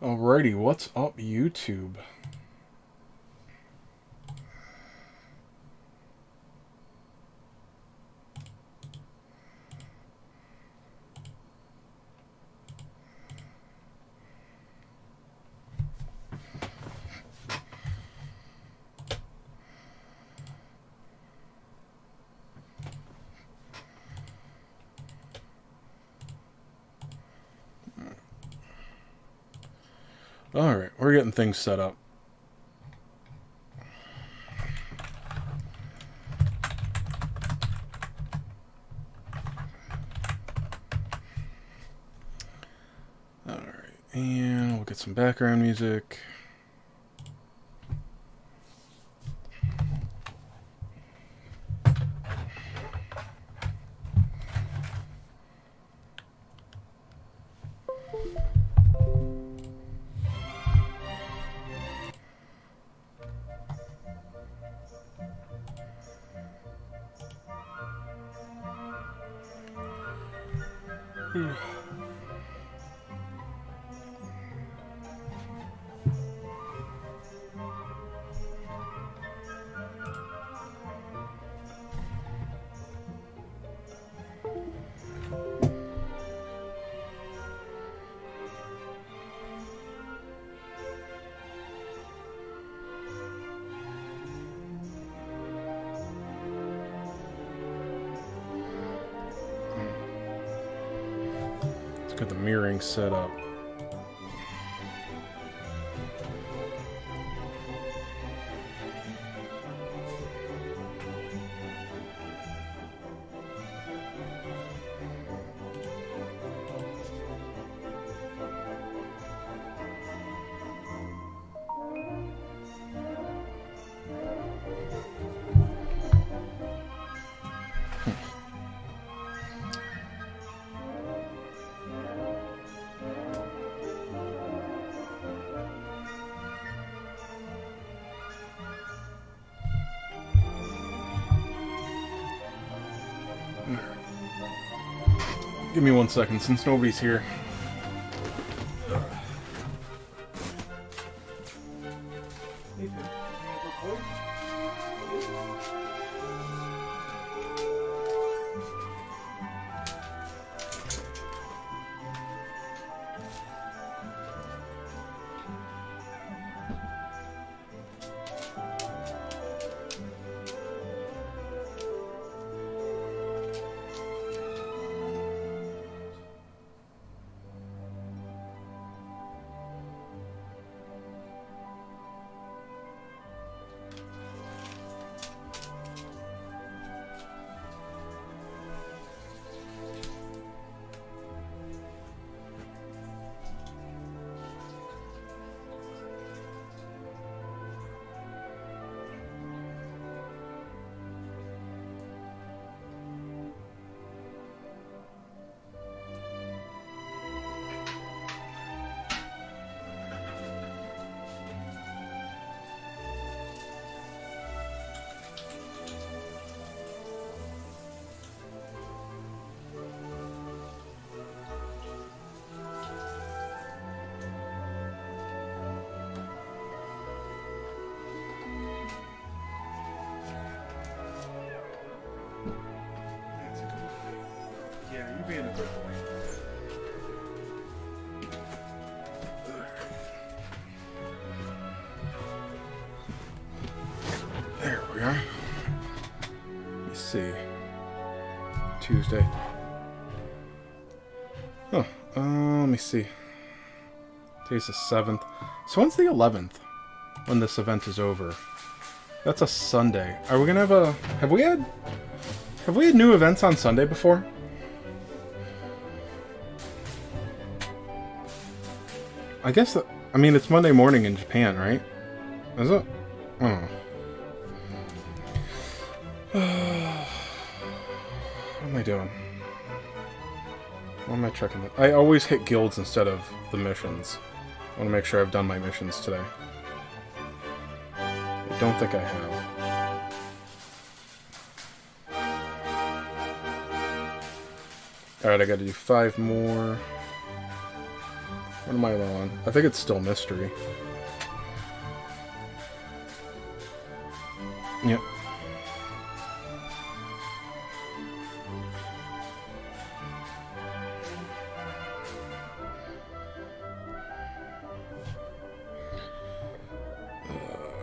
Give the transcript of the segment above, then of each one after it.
Alrighty, what's up, YouTube? Alright, we're getting things set up. Alright, and we'll get some background music. Let's get the mirroring set up. Give me 1 second, since nobody's here. Being a good boy. There we are. Let me see. Tuesday. Oh, let me see. Today's the 7th. So when's the 11th? When this event is over. That's a Sunday. Are we gonna have a... Have we had new events on Sunday before? I guess that, I mean, it's Monday morning in Japan, right? Is it? I don't know. What am I doing? What am I checking? I always hit guilds instead of the missions. I want to make sure I've done my missions today. I don't think I have. Alright, I gotta do 5 more. What am I low on? I think it's still mystery. Yep.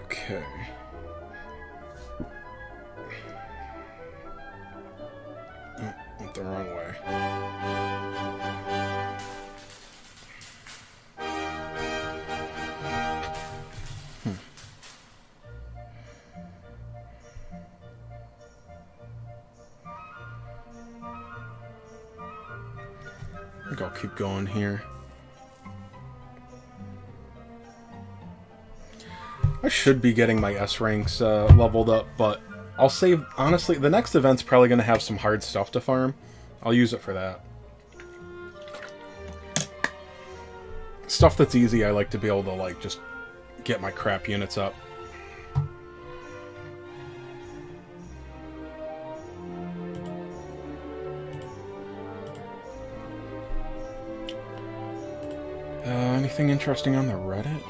Okay. Oh, went the wrong way. I think I'll keep going here. I should be getting my S ranks leveled up, but I'll save... Honestly, the next event's probably going to have some hard stuff to farm. I'll use it for that. Stuff that's easy, I like to be able to, like, just get my crap units up. Anything interesting on the Reddit?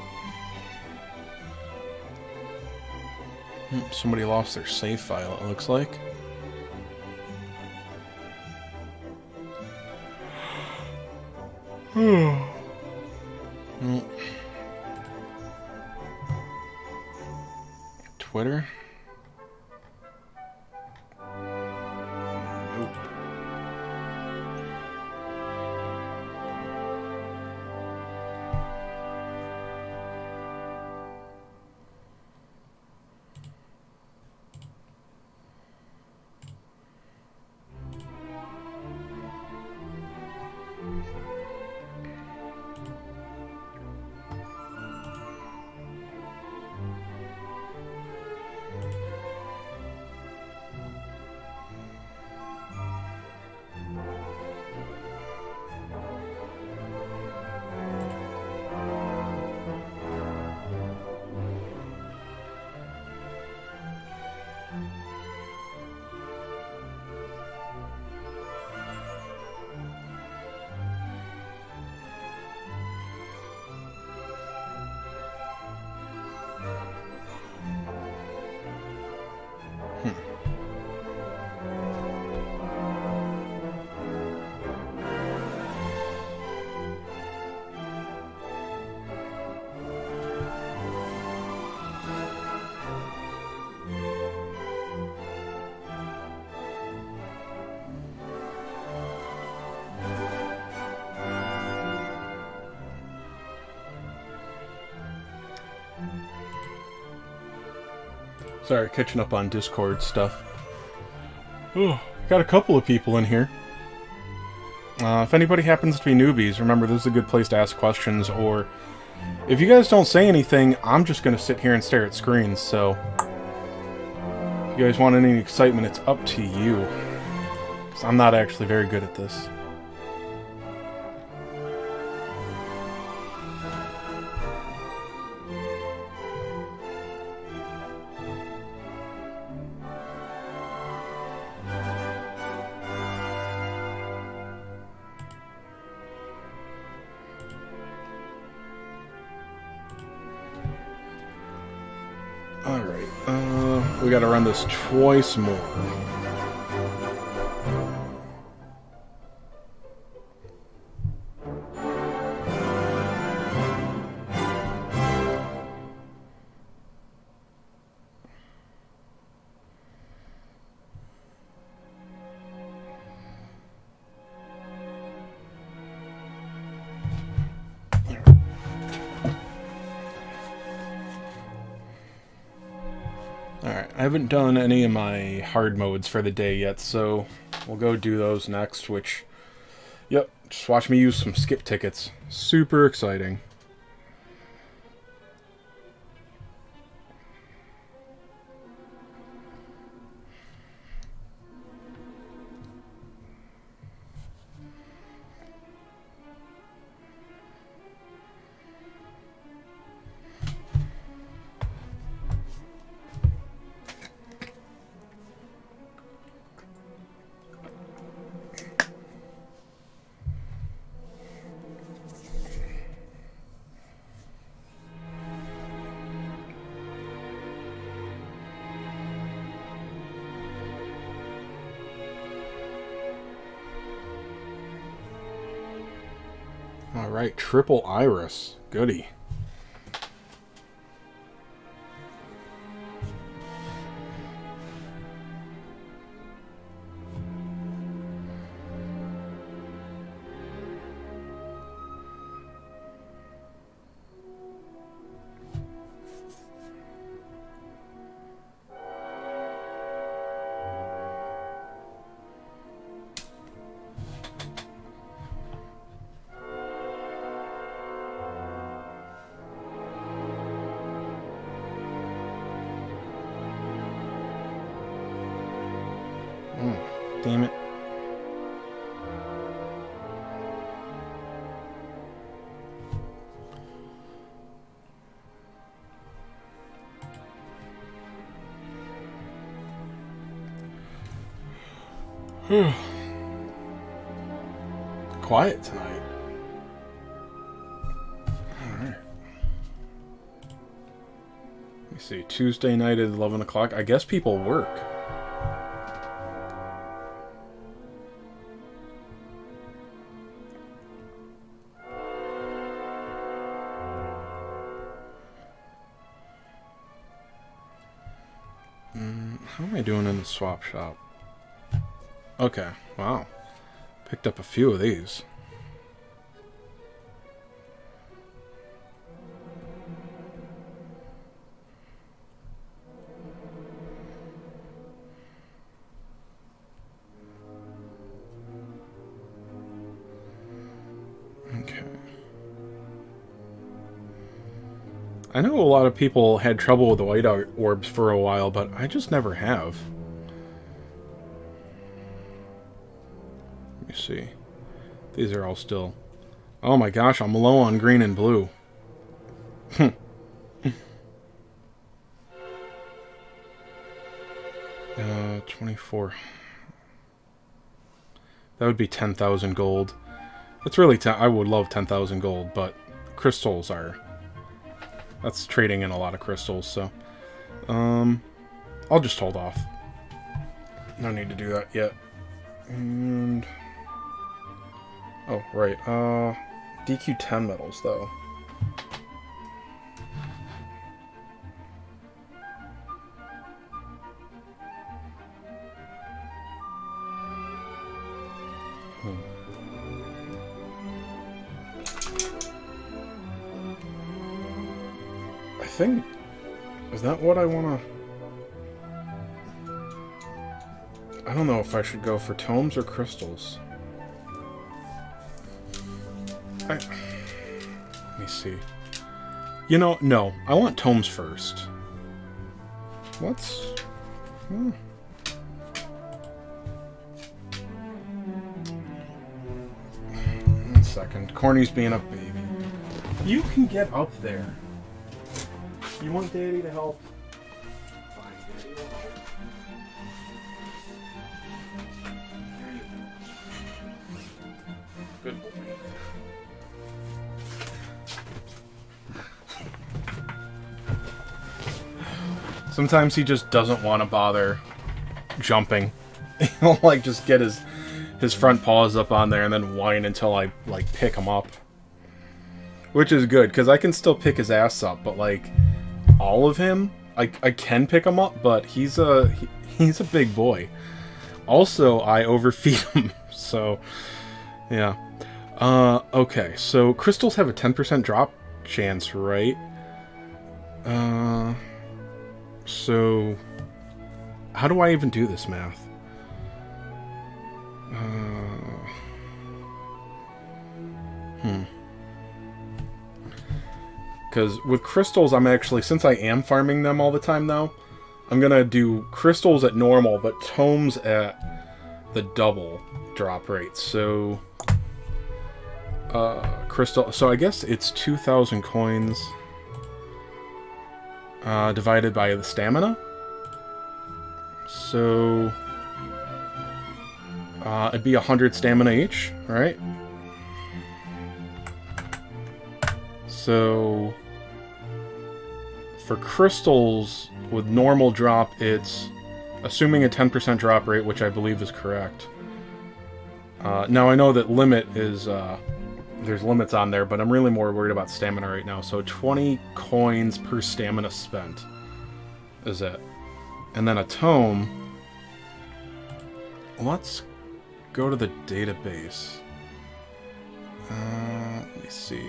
Somebody lost their save file, it looks like. Twitter? Nope. Sorry, catching up on Discord stuff. Oh, got a couple of people in here. If anybody happens to be newbies, remember this is a good place to ask questions, or if you guys don't say anything, I'm just going to sit here and stare at screens, so if you guys want any excitement, it's up to you. Because I'm not actually very good at this. Alright, we gotta run this twice more. Alright, I haven't done any of my hard modes for the day yet, so we'll go do those next, which, yep, just watch me use some skip tickets. Super exciting. Alright, triple iris. Goody. Damn it. Quiet tonight. Alright. Let me see. Tuesday night at 11 o'clock. I guess people work. How am I doing in the swap shop? Okay, wow. Picked up a few of these. Okay. I know a lot of people had trouble with the white orbs for a while, but I just never have. Let me see. These are all still... Oh my gosh, I'm low on green and blue. 24. That would be 10,000 gold. That's really... I would love 10,000 gold, but crystals are... That's trading in a lot of crystals, so... I'll just hold off. No need to do that yet. And... Oh, right. DQ 10 metals, though. I think... Is that what I want to... I don't know if I should go for tomes or crystals. Let me see. You know, no. I want tomes first. What's... 1 second. Corny's being a baby. You can get up there. You want Daddy to help? Fine, Daddy will help. Good boy. Sometimes he just doesn't want to bother jumping. He'll like just get his front paws up on there and then whine until I like pick him up. Which is good, because I can still pick his ass up, but like all of him, I can pick him up, but he's a big boy. Also, I overfeed him, so yeah. Okay, so crystals have a 10% drop chance, right? So how do I even do this math? Because with crystals, I'm actually, since I am farming them all the time now, I'm gonna do crystals at normal, but tomes at the double drop rate. So, crystal. So I guess it's 2,000 coins divided by the stamina. So it'd be 100 stamina each, right? So for crystals with normal drop, it's assuming a 10% drop rate, which I believe is correct. Now I know that limit is there's limits on there, but I'm really more worried about stamina right now. So 20 coins per stamina spent is it. And then a tome. Let's go to the database. Let me see.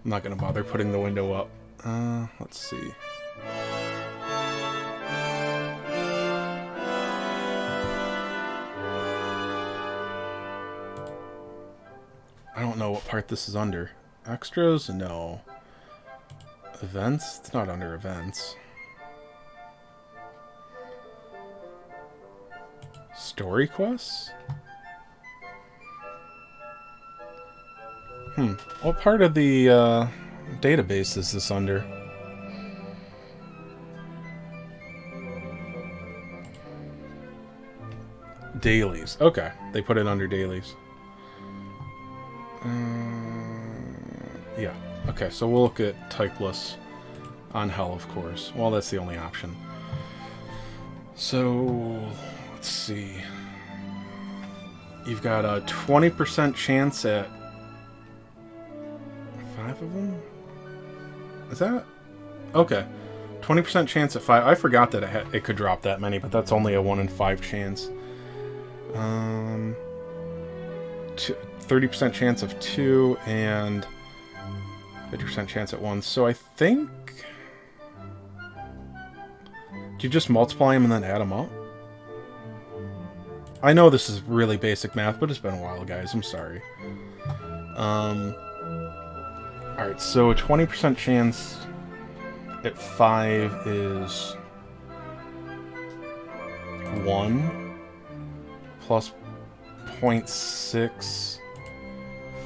I'm not going to bother putting the window up. Let's see. I don't know what part this is under. Extras? No. Events? It's not under events. Story quests? What part of the database is this under? Dailies. Okay, they put it under dailies. Yeah. Okay, so we'll look at typeless on hell, of course. Well, that's the only option. So, let's see. You've got a 20% chance at 5 of them? Is that? Okay. 20% chance at 5. I forgot that it could drop that many, but that's only a 1 in 5 chance. 30% chance of 2 and 50% chance at 1. So I think... Do you just multiply them and then add them up? I know this is really basic math, but it's been a while, guys. I'm sorry. Alright, so a 20% chance at 5 is 1 plus 0.6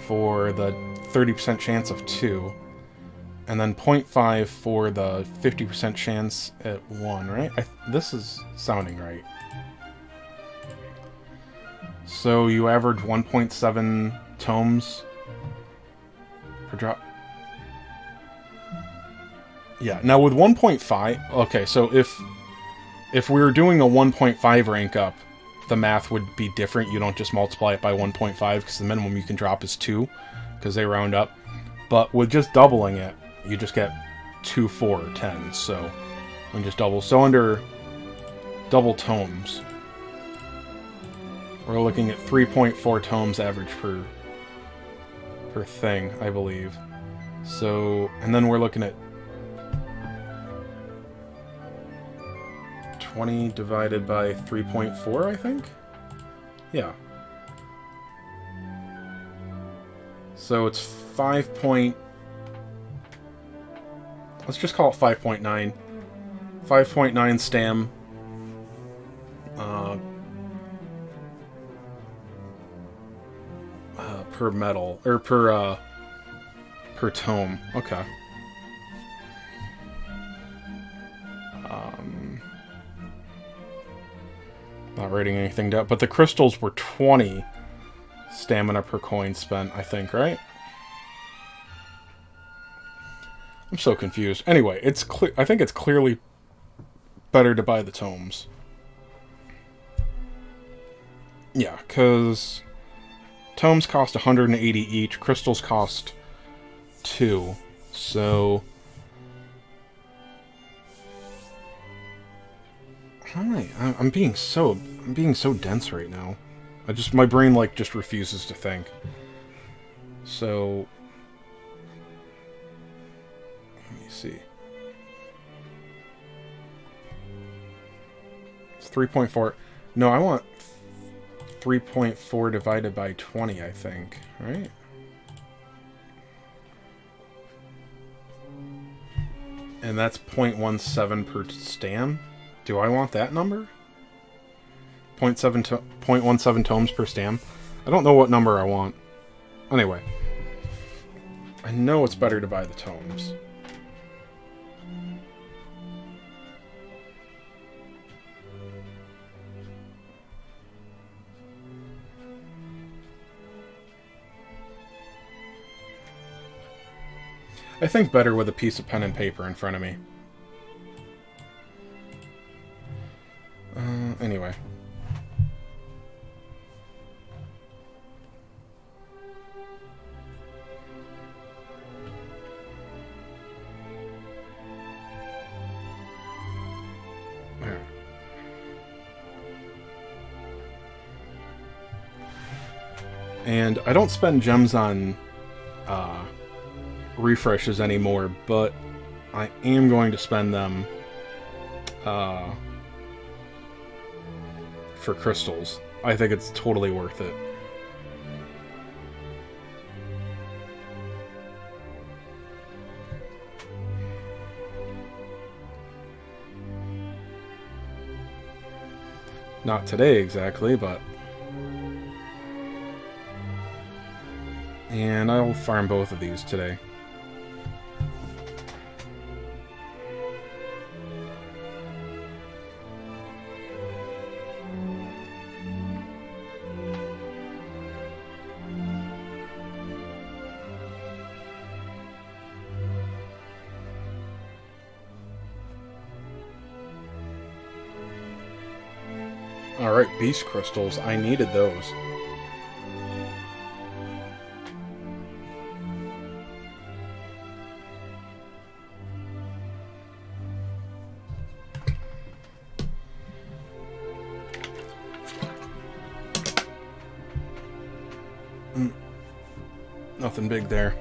for the 30% chance of 2, and then 0.5 for the 50% chance at 1, right? This is sounding right. So you average 1.7 tomes per drop. Yeah, now with 1.5, okay, so if we were doing a 1.5 rank up, the math would be different. You don't just multiply it by 1.5 because the minimum you can drop is 2 because they round up. But with just doubling it, you just get 2, 4, 10. So when just double. So under double tomes, we're looking at 3.4 tomes average per thing, I believe. So, and then we're looking at 20 divided by 3.4, I think? Yeah. So it's 5 point... Let's just call it 5.9. 5.9 stam. Per metal. Or per tome. Okay. Not writing anything down, but the crystals were 20 stamina per coin spent, I think, right? I'm so confused. Anyway, it's clear. I think it's clearly better to buy the tomes. Yeah, because tomes cost 180 each, crystals cost 2, so... I'm being so dense right now. My brain like just refuses to think. So let me see. It's 3.4. No, I want 3.4 divided by 20, I think, right? And that's 0.17 per stam. Do I want that number? 0.17 tomes per stam? I don't know what number I want. Anyway. I know it's better to buy the tomes. I think better with a piece of pen and paper in front of me. Anyway. And I don't spend gems on refreshes anymore, but I am going to spend them for crystals. I think it's totally worth it. Not today exactly, but... And I'll farm both of these today. Alright, beast crystals. I needed those. Nothing big there.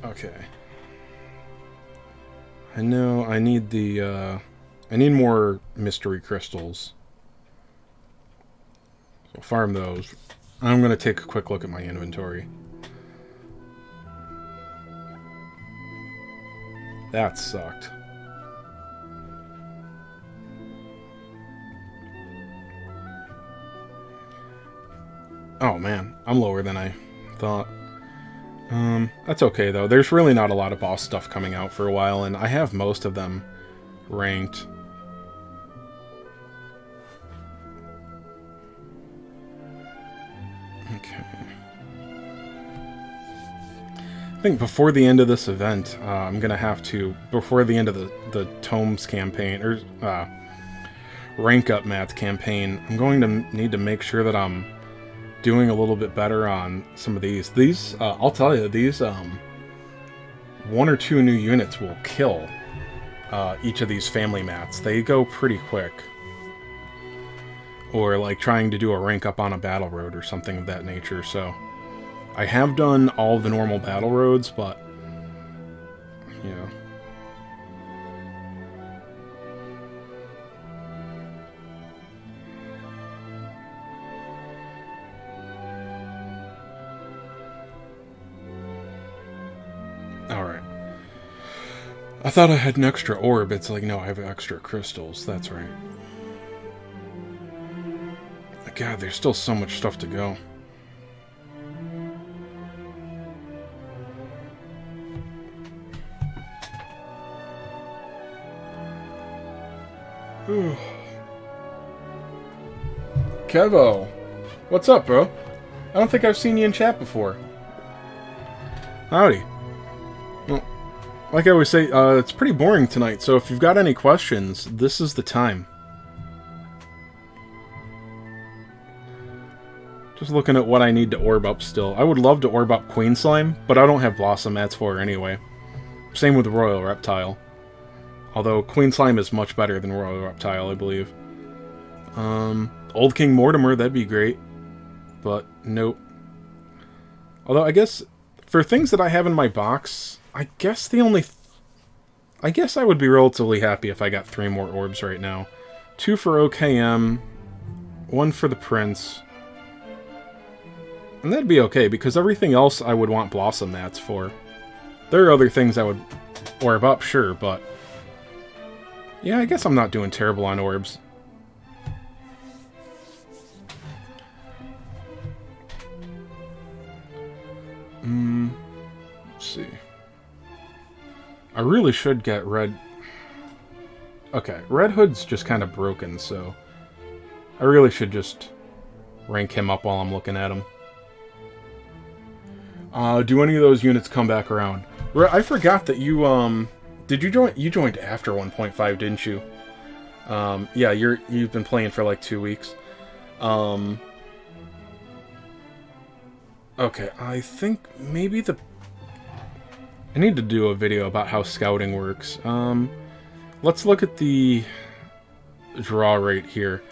Okay. I know I need the, I need more mystery crystals. So farm those. I'm going to take a quick look at my inventory. That sucked. Oh man, I'm lower than I thought. That's okay though. There's really not a lot of boss stuff coming out for a while, and I have most of them ranked. Okay. I think before the end of this event, I'm gonna have to, before the end of the Tomes campaign, or Rank Up Math campaign, I'm going to need to make sure that I'm doing a little bit better on some of these. These, I'll tell you, these, 1 or 2 new units will kill each of these family mats. They go pretty quick. Or like trying to do a rank up on a battle road or something of that nature. So I have done all the normal battle roads, but you know. Alright. I thought I had an extra orb. It's like, no, I have extra crystals. That's right. God, there's still so much stuff to go. Kevo, what's up, bro? I don't think I've seen you in chat before. Howdy. Well, like I always say, it's pretty boring tonight, so if you've got any questions, this is the time. Just looking at what I need to orb up still. I would love to orb up Queen Slime, but I don't have Blossom Mats for her anyway. Same with Royal Reptile. Although Queen Slime is much better than Royal Reptile, I believe. Old King Mortimer, that'd be great. But, nope. Although, I guess, for things that I have in my box, I guess the only... I guess I would be relatively happy if I got 3 more orbs right now. 2 for OKM, 1 for the Prince... And that'd be okay, because everything else I would want Blossom Mats for. There are other things I would orb up, sure, but... Yeah, I guess I'm not doing terrible on orbs. Let's see. I really should get Red... Okay, Red Hood's just kind of broken, so... I really should just rank him up while I'm looking at him. Do any of those units come back around? I forgot that you, did you join? You joined after 1.5, didn't you? Yeah, you've been playing for like 2 weeks. Okay, I think maybe I need to do a video about how scouting works. Let's look at the draw rate here.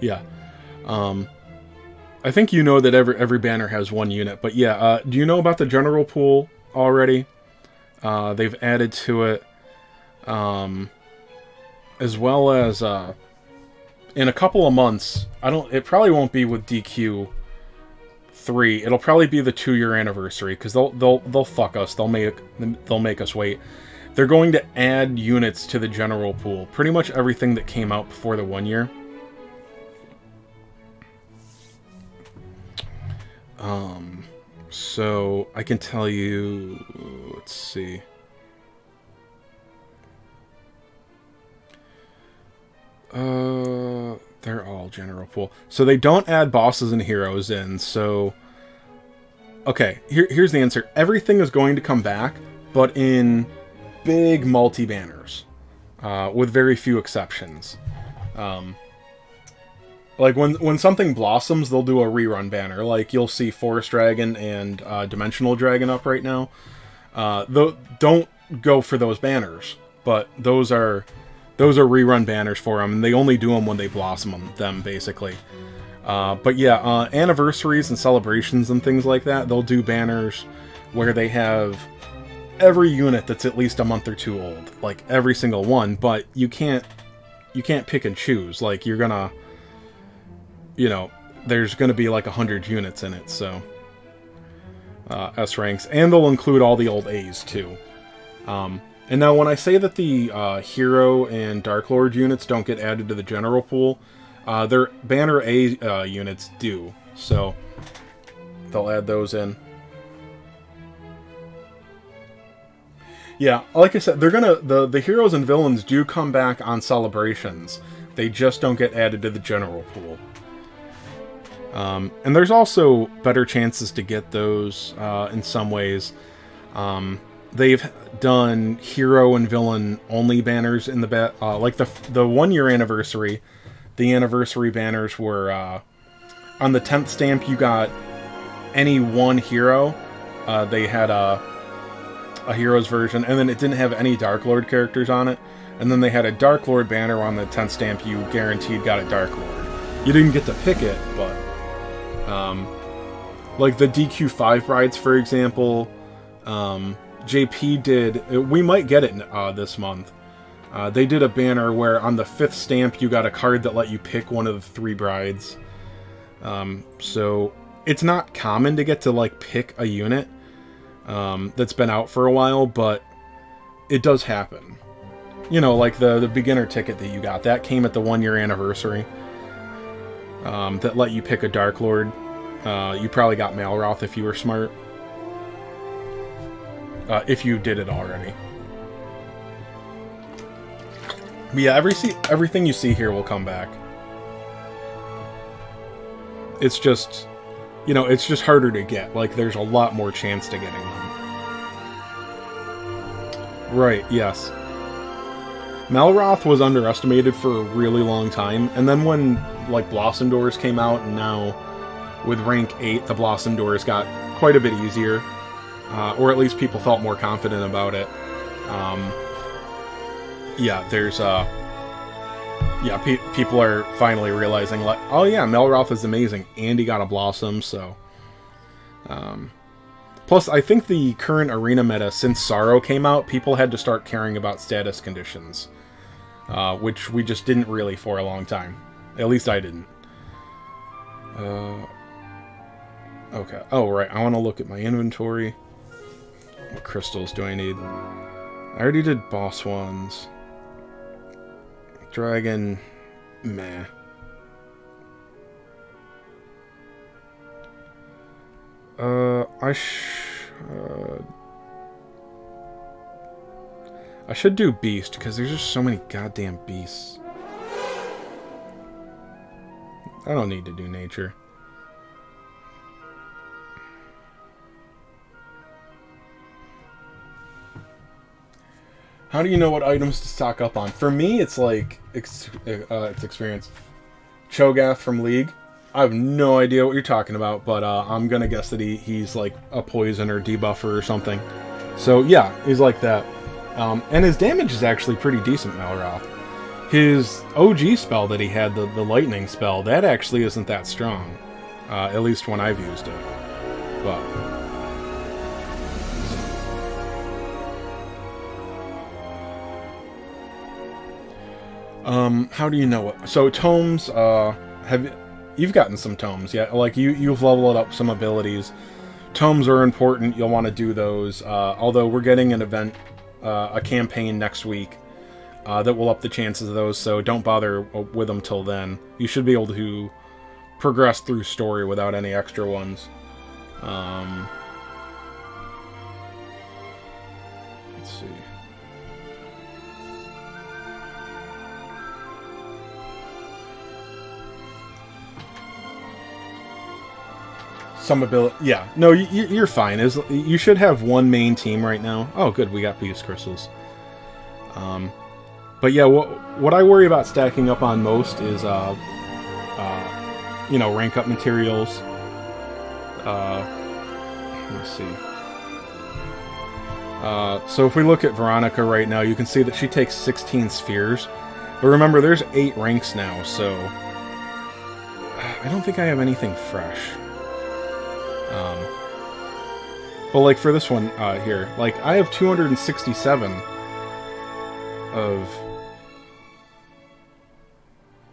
Yeah. I think you know that every banner has one unit, but yeah, do you know about the general pool already? They've added to it, as well as in a couple of months. It probably won't be with DQ3. It'll probably be the 2-year anniversary because they'll fuck us. They'll make us wait. They're going to add units to the general pool. Pretty much everything that came out before the 1 year. So I can tell you, let's see. They're all general pool. So they don't add bosses and heroes in, so... Okay, here's the answer. Everything is going to come back, but in big multi-banners. With very few exceptions. Like, when something blossoms, they'll do a rerun banner. Like, you'll see Forest Dragon and Dimensional Dragon up right now. Don't go for those banners, but those are rerun banners for them, and they only do them when they blossom them, basically. But yeah, anniversaries and celebrations and things like that, they'll do banners where they have every unit that's at least a month or two old. Like, every single one, but you can't pick and choose. Like, you're gonna... You know, there's going to be like 100 units in it, so... S ranks. And they'll include all the old A's, too. And now, when I say that the Hero and Dark Lord units don't get added to the general pool, their Banner A units do. So, they'll add those in. Yeah, like I said, they're gonna... The heroes and villains do come back on celebrations. They just don't get added to the general pool. And there's also better chances to get those in some ways. They've done hero and villain only banners in the like the 1 year anniversary. The anniversary banners were on the 10th stamp. You got any one hero. They had a heroes version, and then it didn't have any Dark Lord characters on it. And then they had a Dark Lord banner on the 10th stamp. You guaranteed got a Dark Lord. You didn't get to pick it, but. Like the DQ5 brides, for example, JP did... We might get it this month. They did a banner where on the 5th stamp you got a card that let you pick one of the 3 brides. So it's not common to get to like pick a unit that's been out for a while, but it does happen. You know, like the beginner ticket that you got, that came at the 1 year anniversary. That let you pick a Dark Lord. You probably got Malroth if you were smart. If you did it already. But yeah, everything you see here will come back. It's just... You know, it's just harder to get. Like, there's a lot more chance to getting them. Right, yes. Malroth was underestimated for a really long time, and then when, like, Blossom Doors came out, and now, with rank 8, the Blossom Doors got quite a bit easier. Or at least people felt more confident about it. Yeah, there's, people are finally realizing, like, oh yeah, Malroth is amazing, and he got a Blossom, so... Plus, I think the current arena meta, since Sorrow came out, people had to start caring about status conditions. Which we just didn't really for a long time. At least I didn't. Okay. Oh, right. I want to look at my inventory. What crystals do I need? I already did boss ones. Dragon... Meh. I should do Beast, because there's just so many goddamn beasts. I don't need to do Nature. How do you know what items to stock up on? For me, it's like... it's experience. Cho'Gath from League. I have no idea what you're talking about, but I'm gonna guess that he's like a poison or debuffer or something. So yeah, he's like that. And his damage is actually pretty decent, Malroth. His OG spell that he had, the lightning spell, that actually isn't that strong. At least when I've used it. But... how do you know it? So tomes, you've gotten some tomes, yeah? Like you've leveled up some abilities. Tomes are important. You'll want to do those. Although we're getting an event, a campaign next week that will up the chances of those. So don't bother with them till then. You should be able to progress through story without any extra ones. Let's see. Some ability, yeah. No, you're fine. You should have one main team right now. Oh, good, we got Beast Crystals. But yeah, what I worry about stacking up on most is, you know, rank up materials. Let me see. So if we look at Veronica right now, you can see that she takes 16 spheres. But remember, there's 8 ranks now, so I don't think I have anything fresh. But like for this one here, like I have 267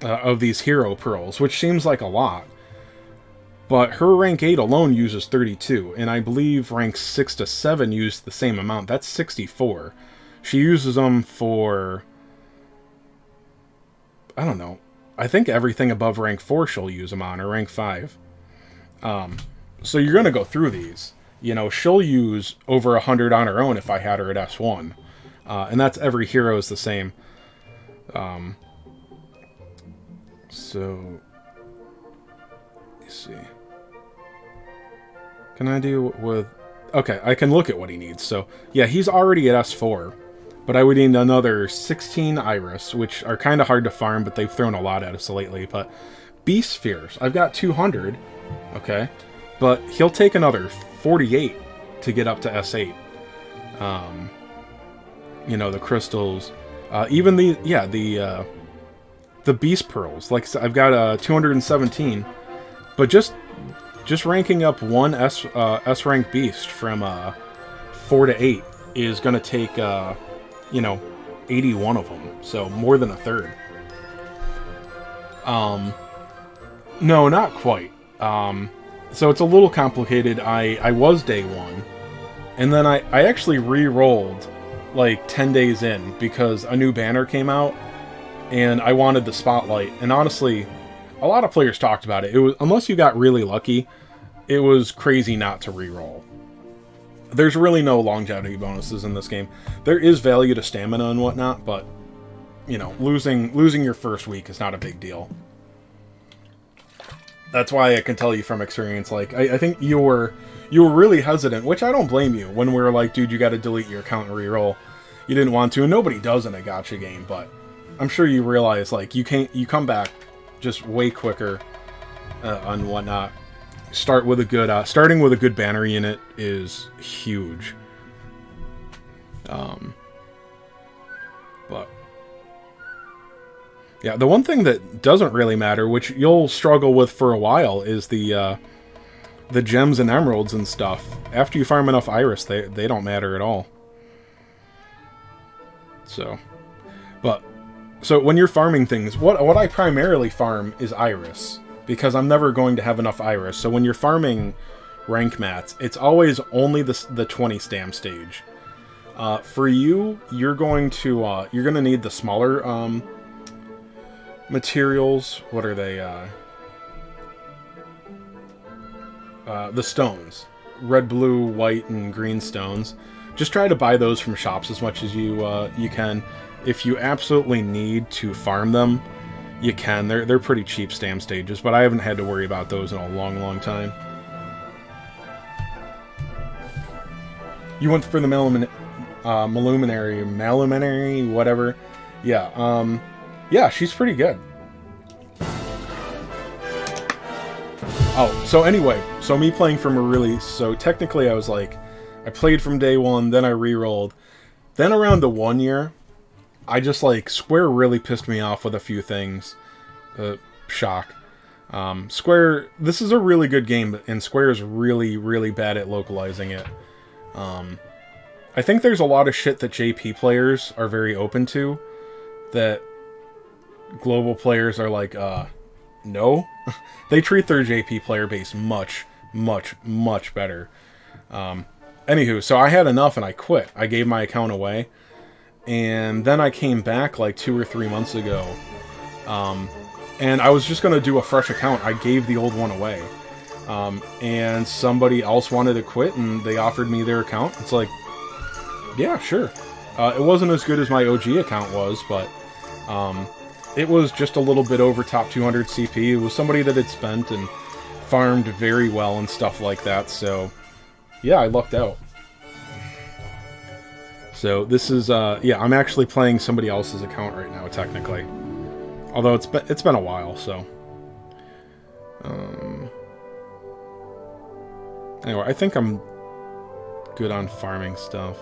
of these hero pearls, which seems like a lot. But her rank 8 alone uses 32, and I believe ranks 6 to 7 use the same amount. That's 64. She uses them for, I don't know, I think everything above rank 4 she'll use them on, or rank 5. So you're going to go through these. You know, she'll use over 100 on her own if I had her at S1. And that's every hero is the same. So, let's see. Can I do with... Okay, I can look at what he needs. So, yeah, he's already at S4. But I would need another 16 Iris, which are kind of hard to farm, but they've thrown a lot at us lately. But Beast Spheres, I've got 200. Okay. But he'll take another 48 to get up to S8. You know, the crystals. Even the Beast Pearls. Like, I've got 217. But just ranking up one S-rank Beast from 4 to 8 is going to take, you know, 81 of them. So, more than a third. No, not quite. So it's a little complicated. I was day 1, and then I actually re-rolled like 10 days in because a new banner came out, and I wanted the spotlight. And honestly, a lot of players talked about it. It was, unless you got really lucky, it was crazy not to re-roll. There's really no longevity bonuses in this game. There is value to stamina and whatnot, but you know, losing your first week is not a big deal. That's why I can tell you from experience, like, I think you were really hesitant, which I don't blame you, when we were like, dude, you gotta delete your account and re-roll. You didn't want to, and nobody does in a gacha game, but I'm sure you realize, like, you come back just way quicker on whatnot. Starting with a good banner unit is huge. But yeah, the one thing that doesn't really matter, which you'll struggle with for a while, is the gems and emeralds and stuff. After you farm enough Iris, they don't matter at all. So when you're farming things, what I primarily farm is Iris, because I'm never going to have enough Iris. So when you're farming rank mats, it's always only the 20 stam stage. For you, you're going to need the smaller materials. What are they? The stones. Red, blue, white, and green stones. Just try to buy those from shops as much as you can. If you absolutely need to farm them, you can. They're pretty cheap stam stages, but I haven't had to worry about those in a long, long time. You went for the Maluminary, whatever. Yeah, yeah, she's pretty good. Oh, so anyway, so me playing from a release, so technically I was like, I played from day 1, then I re-rolled. Then around the 1 year, I just, like, Square really pissed me off with a few things. Shock. Square, this is a really good game, and Square is really, really bad at localizing it. I think there's a lot of shit that JP players are very open to that global players are like, no. They treat their JP player base much, much, much better. Anywho, so I had enough and I quit. I gave my account away. And then I came back like 2 or 3 months ago. And I was just going to do a fresh account. I gave the old one away. And somebody else wanted to quit and they offered me their account. It's like, yeah, sure. It wasn't as good as my OG account was, but it was just a little bit over top 200 CP. It was somebody that had spent and farmed very well and stuff like that. So, yeah, I lucked out. So this is, yeah, I'm actually playing somebody else's account right now, technically. Although it's been a while, so. Anyway, I think I'm good on farming stuff.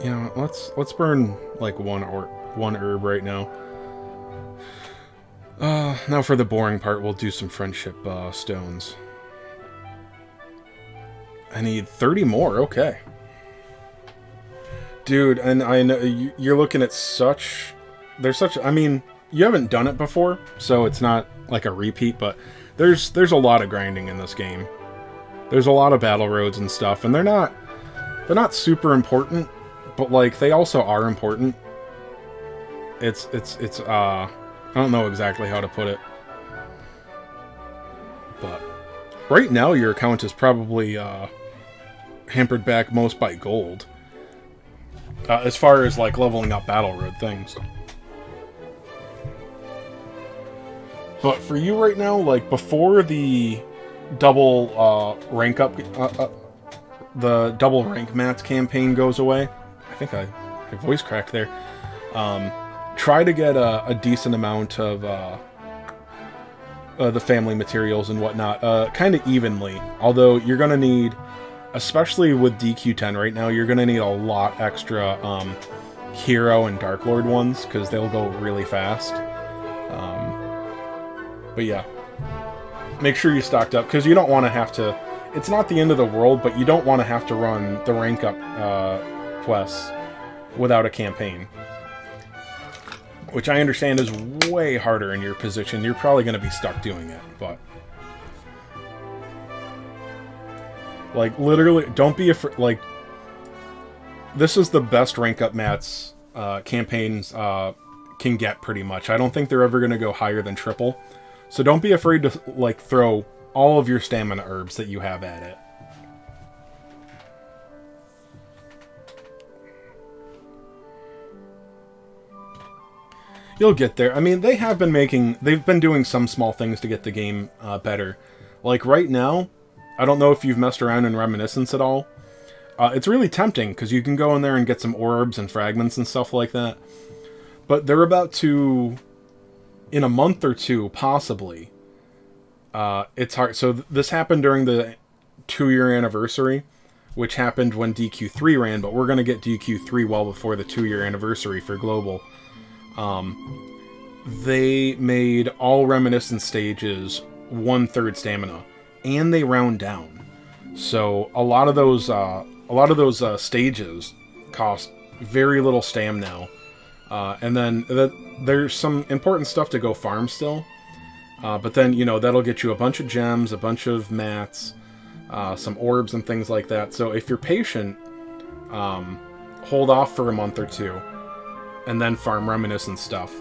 You know, let's burn like one herb right now. Now for the boring part, we'll do some friendship stones. I need 30 more, okay. Dude, and I know you're looking at such... There's such... I mean, you haven't done it before, so it's not like a repeat, but there's a lot of grinding in this game. There's a lot of battle roads and stuff, and they're not super important, but like they also are important. It's I don't know exactly how to put it. But right now your account is probably hampered back most by gold. As far as like leveling up battle road things. But for you right now, like before the double rank up, the double rank mats campaign goes away, I think I voice cracked there. Try to get a decent amount of the family materials and whatnot, kind of evenly. Although you're gonna need, especially with DQ10 right now, you're gonna need a lot extra hero and Dark Lord ones because they'll go really fast. But yeah, make sure you stocked up because you don't want to have to. It's not the end of the world, but you don't want to have to run the rank up quests without a campaign. Which I understand is way harder in your position. You're probably going to be stuck doing it, but... Like, literally, don't be afraid... Like, this is the best rank up mats campaigns can get, pretty much. I don't think they're ever going to go higher than triple. So don't be afraid to, like, throw all of your stamina herbs that you have at it. You'll get there. I mean, they've been doing some small things to get the game better. Like right now, I don't know if you've messed around in Reminiscence at all. It's really tempting, because you can go in there and get some orbs and fragments and stuff like that. But they're about to, in a month or two, possibly. It's hard. So this happened during the 2-year anniversary, which happened when DQ3 ran, but we're going to get DQ3 well before the 2-year anniversary for Global. They made all Reminiscence stages 1/3 stamina, and they round down. So a lot of those stages cost very little stam now, and then there's some important stuff to go farm still. But then that'll get you a bunch of gems, a bunch of mats, some orbs and things like that. So if you're patient, hold off for a month or two. And then farm Reminiscence stuff.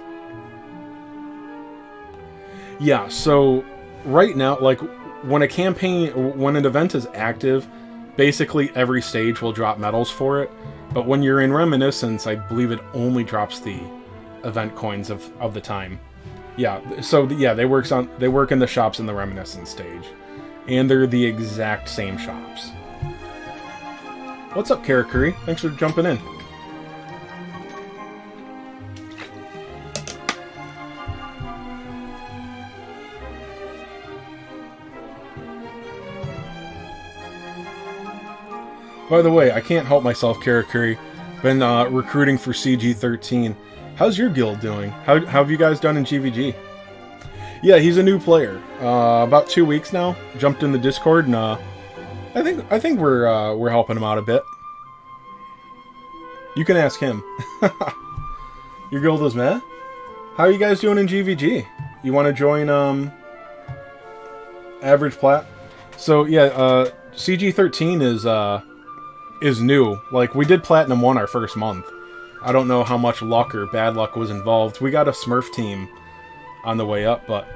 Yeah, so right now, like, when an event is active, basically every stage will drop medals for it. But when you're in Reminiscence, I believe it only drops the event coins of the time. Yeah, so yeah, they work in the shops in the Reminiscence stage. And they're the exact same shops. What's up, Karakuri? Thanks for jumping in. By the way, I can't help myself, Karakuri. Been recruiting for CG13. How's your guild doing? How have you guys done in GVG? Yeah, he's a new player. About 2 weeks now. Jumped in the Discord, and I think we're helping him out a bit. You can ask him. Your guild is meh? How are you guys doing in GVG? You want to join Average Plat? So yeah, CG13 is new. Like, we did Platinum 1 our first month. I don't know how much luck or bad luck was involved. We got a Smurf team on the way up, but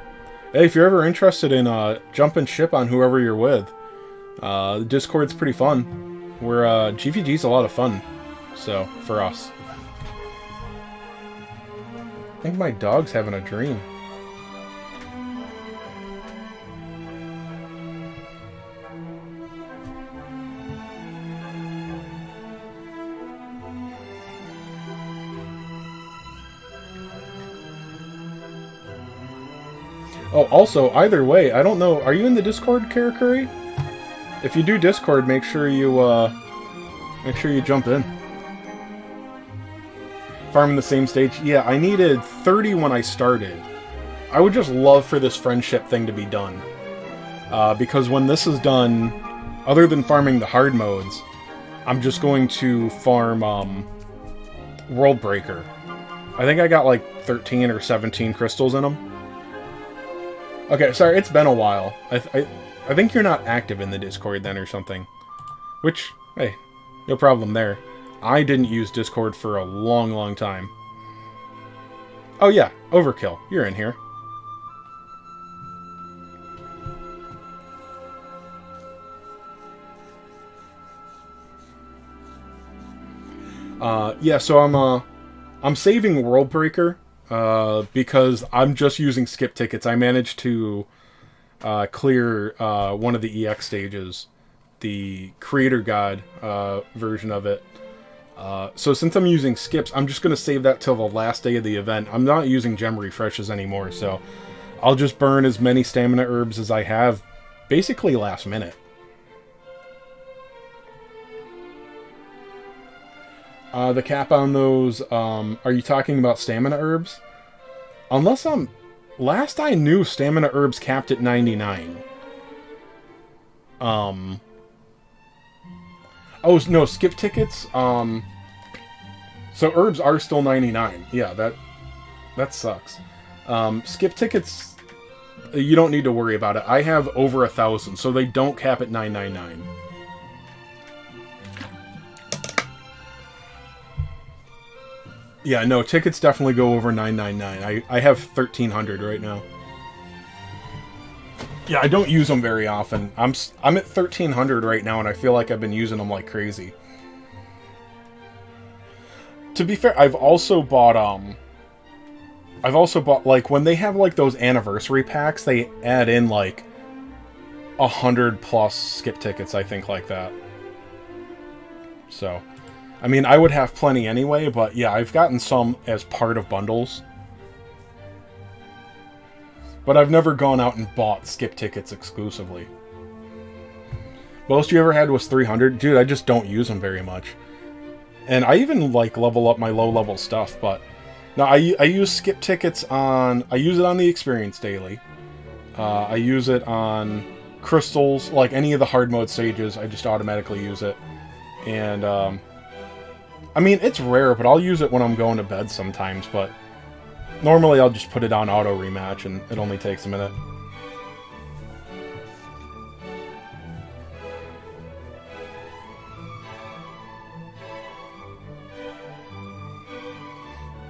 hey, if you're ever interested in jumping ship on whoever you're with, the Discord's pretty fun. GVG's a lot of fun, so, for us. I think my dog's having a dream. Oh, also, either way, I don't know, are you in the Discord, Karakuri? If you do Discord, make sure you jump in. Farming the same stage? Yeah, I needed 30 when I started. I would just love for this friendship thing to be done. Because when this is done, other than farming the hard modes, I'm just going to farm, World Breaker. I think I got like 13 or 17 crystals in them. Okay, sorry, it's been a while. I think you're not active in the Discord then or something. Which, hey, no problem there. I didn't use Discord for a long, long time. Oh yeah, Overkill, you're in here. Yeah, so I'm saving World Breaker. Because I'm just using skip tickets. I managed to clear one of the EX stages, the Creator God version of it. So since I'm using skips, I'm just going to save that till the last day of the event. I'm not using gem refreshes anymore, so I'll just burn as many stamina herbs as I have, basically last minute. The cap on those, are you talking about stamina herbs? Unless last I knew, stamina herbs capped at 99. Oh, no, skip tickets, so herbs are still 99. Yeah, that sucks. Skip tickets, you don't need to worry about it. I have over 1,000, so they don't cap at 999. Yeah, no, tickets definitely go over 999. I have 1,300 right now. Yeah, I don't use them very often. I'm at 1,300 right now, and I feel like I've been using them like crazy. To be fair, I've also bought, like, when they have, like, those anniversary packs, they add in, like, 100 plus skip tickets, I think, like that. So, I mean, I would have plenty anyway, but yeah, I've gotten some as part of bundles. But I've never gone out and bought skip tickets exclusively. Most you ever had was 300? Dude, I just don't use them very much. And I even, like, level up my low-level stuff, but... No, I use skip tickets on... I use it on the Experience Daily. I use it on crystals, like any of the hard mode stages, I just automatically use it. And, I mean, it's rare, but I'll use it when I'm going to bed sometimes, but normally I'll just put it on auto rematch, and it only takes a minute.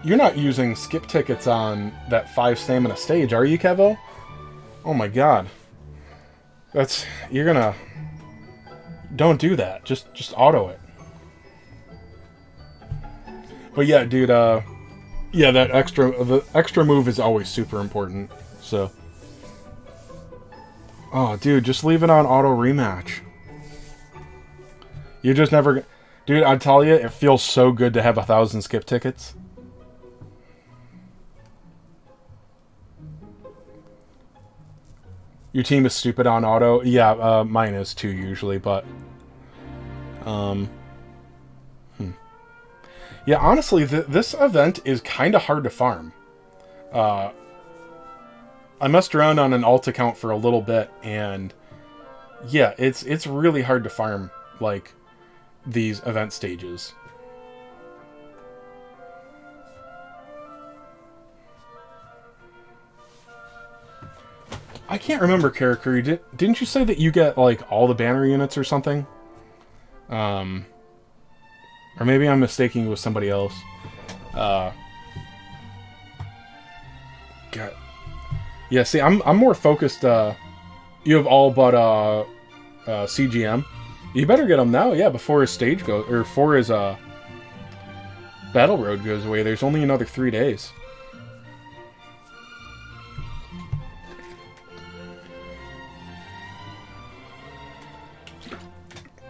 You're not using skip tickets on that 5 stamina stage, are you, Kevo? Oh my god. You're gonna... Don't do that. Just auto it. But yeah, dude, yeah, the extra move is always super important, so... Oh, dude, just leave it on auto rematch. You just never... Dude, I tell you, it feels so good to have 1,000 skip tickets. Your team is stupid on auto? Yeah, mine is too, usually, but... Um, Yeah, honestly, this event is kind of hard to farm. I messed around on an alt account for a little bit, and yeah, it's really hard to farm, like, these event stages. I can't remember, Karakuri. Didn't you say that you get, like, all the banner units or something? Or maybe I'm mistaking you with somebody else. God. Yeah, see, I'm more focused. You have all but CGM. You better get him now, yeah, before his stage goes, or before his battle road goes away. There's only another 3 days.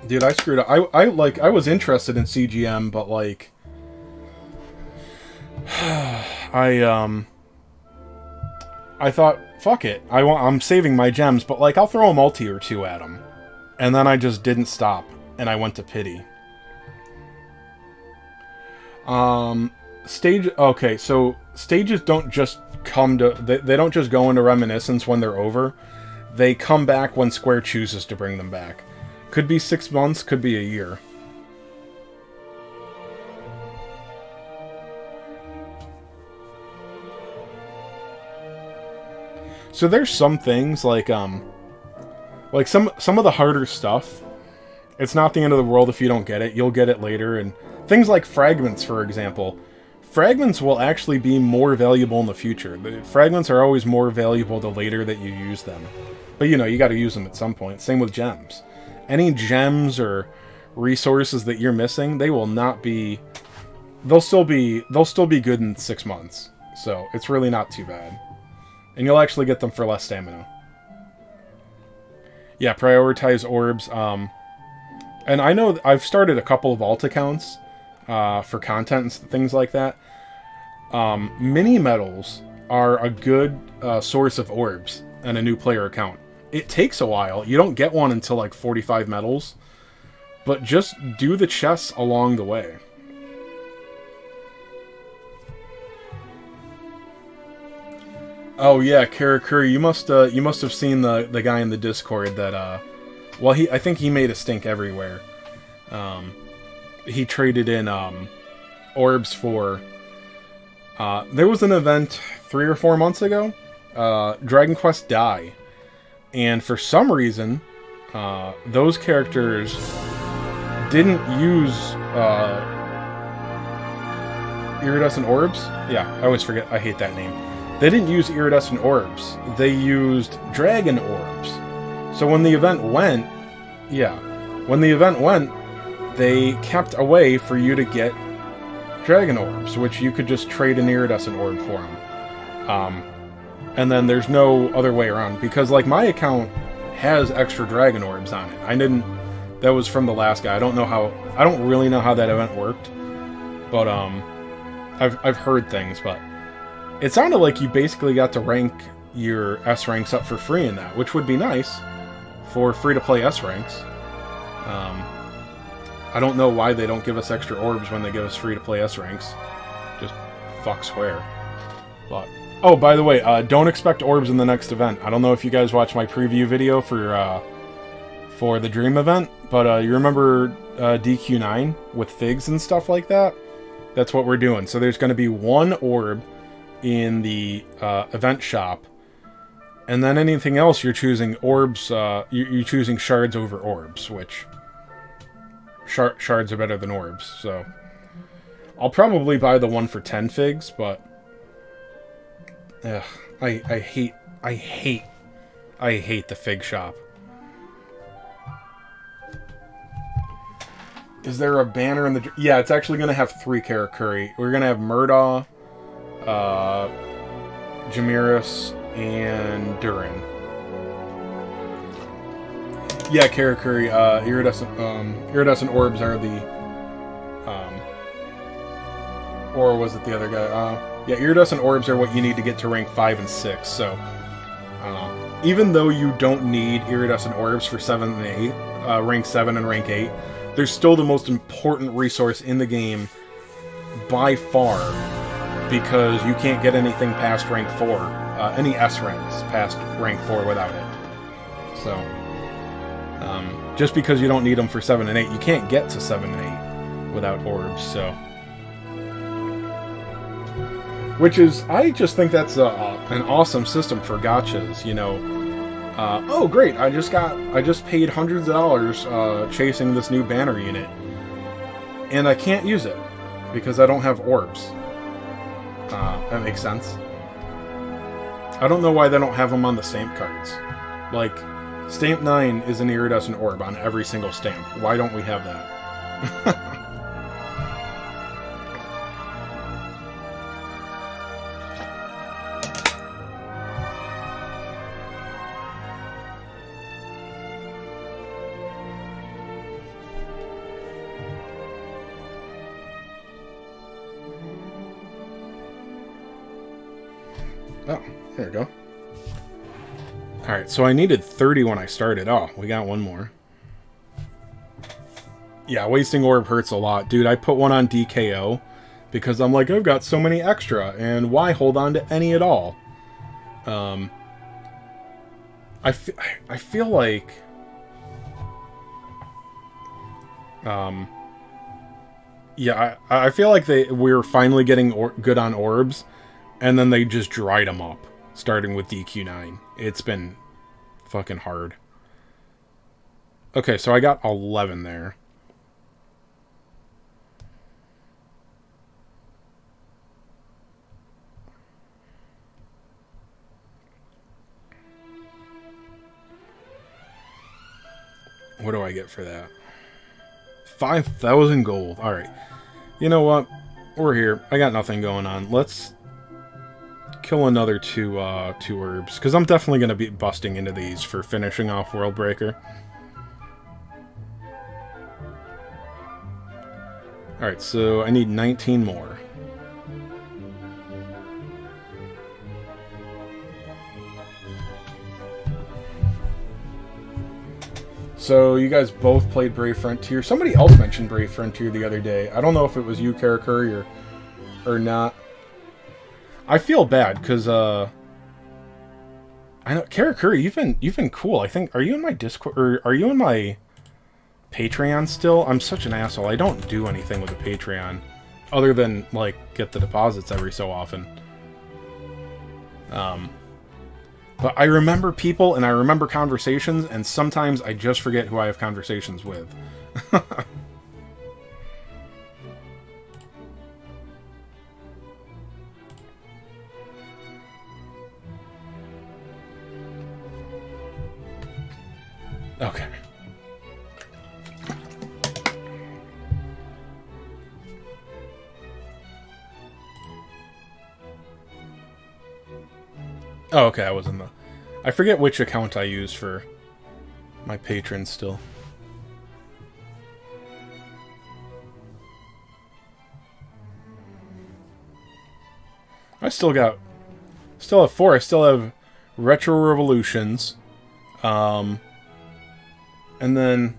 Dude, I screwed up. I was interested in CGM, but like I thought, fuck it. I'm saving my gems, but like I'll throw a multi or two at him. And then I just didn't stop, and I went to pity. Okay, so stages don't just come to they don't just go into reminiscence when they're over. They come back when Square chooses to bring them back. Could be 6 months, could be a year. So there's some things like some of the harder stuff. It's not the end of the world if you don't get it. You'll get it later, and things like fragments, for example. Fragments will actually be more valuable in the future. The fragments are always more valuable the later that you use them. But you know, you got to use them at some point. Same with gems. Any gems or resources that you're missing, they will not be. They'll still be good in 6 months. So it's really not too bad, and you'll actually get them for less stamina. Yeah, prioritize orbs. And I know I've started a couple of alt accounts for content and things like that. Mini medals are a good source of orbs in a new player account. It takes a while. You don't get one until like 45 medals. But just do the chests along the way. Oh yeah, Karakuri, you must have seen the guy in the Discord that well, I think he made a stink everywhere. He traded in orbs for there was an event 3 or 4 months ago, Dragon Quest Die. And for some reason, those characters didn't use iridescent orbs. Yeah, I always forget. I hate that name. They didn't use iridescent orbs. They used dragon orbs. So when the event went, they kept a way for you to get dragon orbs, which you could just trade an iridescent orb for them. And then there's no other way around, because like my account has extra dragon orbs on it. That was from the last guy. I don't really know how that event worked, but I've heard things, but it sounded like you basically got to rank your S ranks up for free in that, which would be nice for free to play S ranks. I don't know why they don't give us extra orbs when they give us free to play S ranks. Just fuck Square. But oh, by the way, don't expect orbs in the next event. I don't know if you guys watched my preview video for the Dream event, but you remember DQ9 with figs and stuff like that? That's what we're doing. So there's going to be one orb in the event shop, and then anything else you're choosing orbs. You're choosing shards over orbs, which shards are better than orbs. So I'll probably buy the one for 10 figs, but ugh, I hate the fig shop. Is there a banner in the... Yeah, it's actually going to have 3 Karakuri. We're going to have Murdaugh, Jamiris, and Durin. Yeah, Karakuri, iridescent orbs are the... or was it the other guy? Yeah, iridescent orbs are what you need to get to rank 5 and 6, so... even though you don't need iridescent orbs for 7 and 8, rank 7 and rank 8, they're still the most important resource in the game by far, because you can't get anything past rank 4, any S ranks past rank 4 without it. So, just because you don't need them for 7 and 8, you can't get to 7 and 8 without orbs, so... Which is, I just think that's an awesome system for gachas, you know. Oh great, I just paid hundreds of dollars chasing this new banner unit, and I can't use it because I don't have orbs. That makes sense. I don't know why they don't have them on the stamp cards. Like, stamp 9 is an iridescent orb on every single stamp. Why don't we have that? Oh, there we go. Alright, so I needed 30 when I started. Oh, we got one more. Yeah, wasting orb hurts a lot. Dude, I put one on DKO because I'm like, I've got so many extra, and why hold on to any at all? I feel like... yeah, I feel like we're finally getting good on orbs, and then they just dried them up, starting with DQ9. It's been fucking hard. Okay, so I got 11 there. What do I get for that? 5,000 gold. Alright. You know what? We're here. I got nothing going on. Let's kill another two herbs, because I'm definitely going to be busting into these for finishing off World Breaker. Alright, so I need 19 more. So, you guys both played Brave Frontier. Somebody else mentioned Brave Frontier the other day. I don't know if it was you, Karakuri, or not. I feel bad, because, I know, Karakuri, you've been cool. I think, are you in my Discord, or are you in my Patreon still? I'm such an asshole. I don't do anything with the Patreon, other than, like, get the deposits every so often. But I remember people, and I remember conversations, and sometimes I just forget who I have conversations with. Okay. Oh, okay, I was in the... I forget which account I use for my patrons still. I still have 4. I still have Retro Revolutions. And then...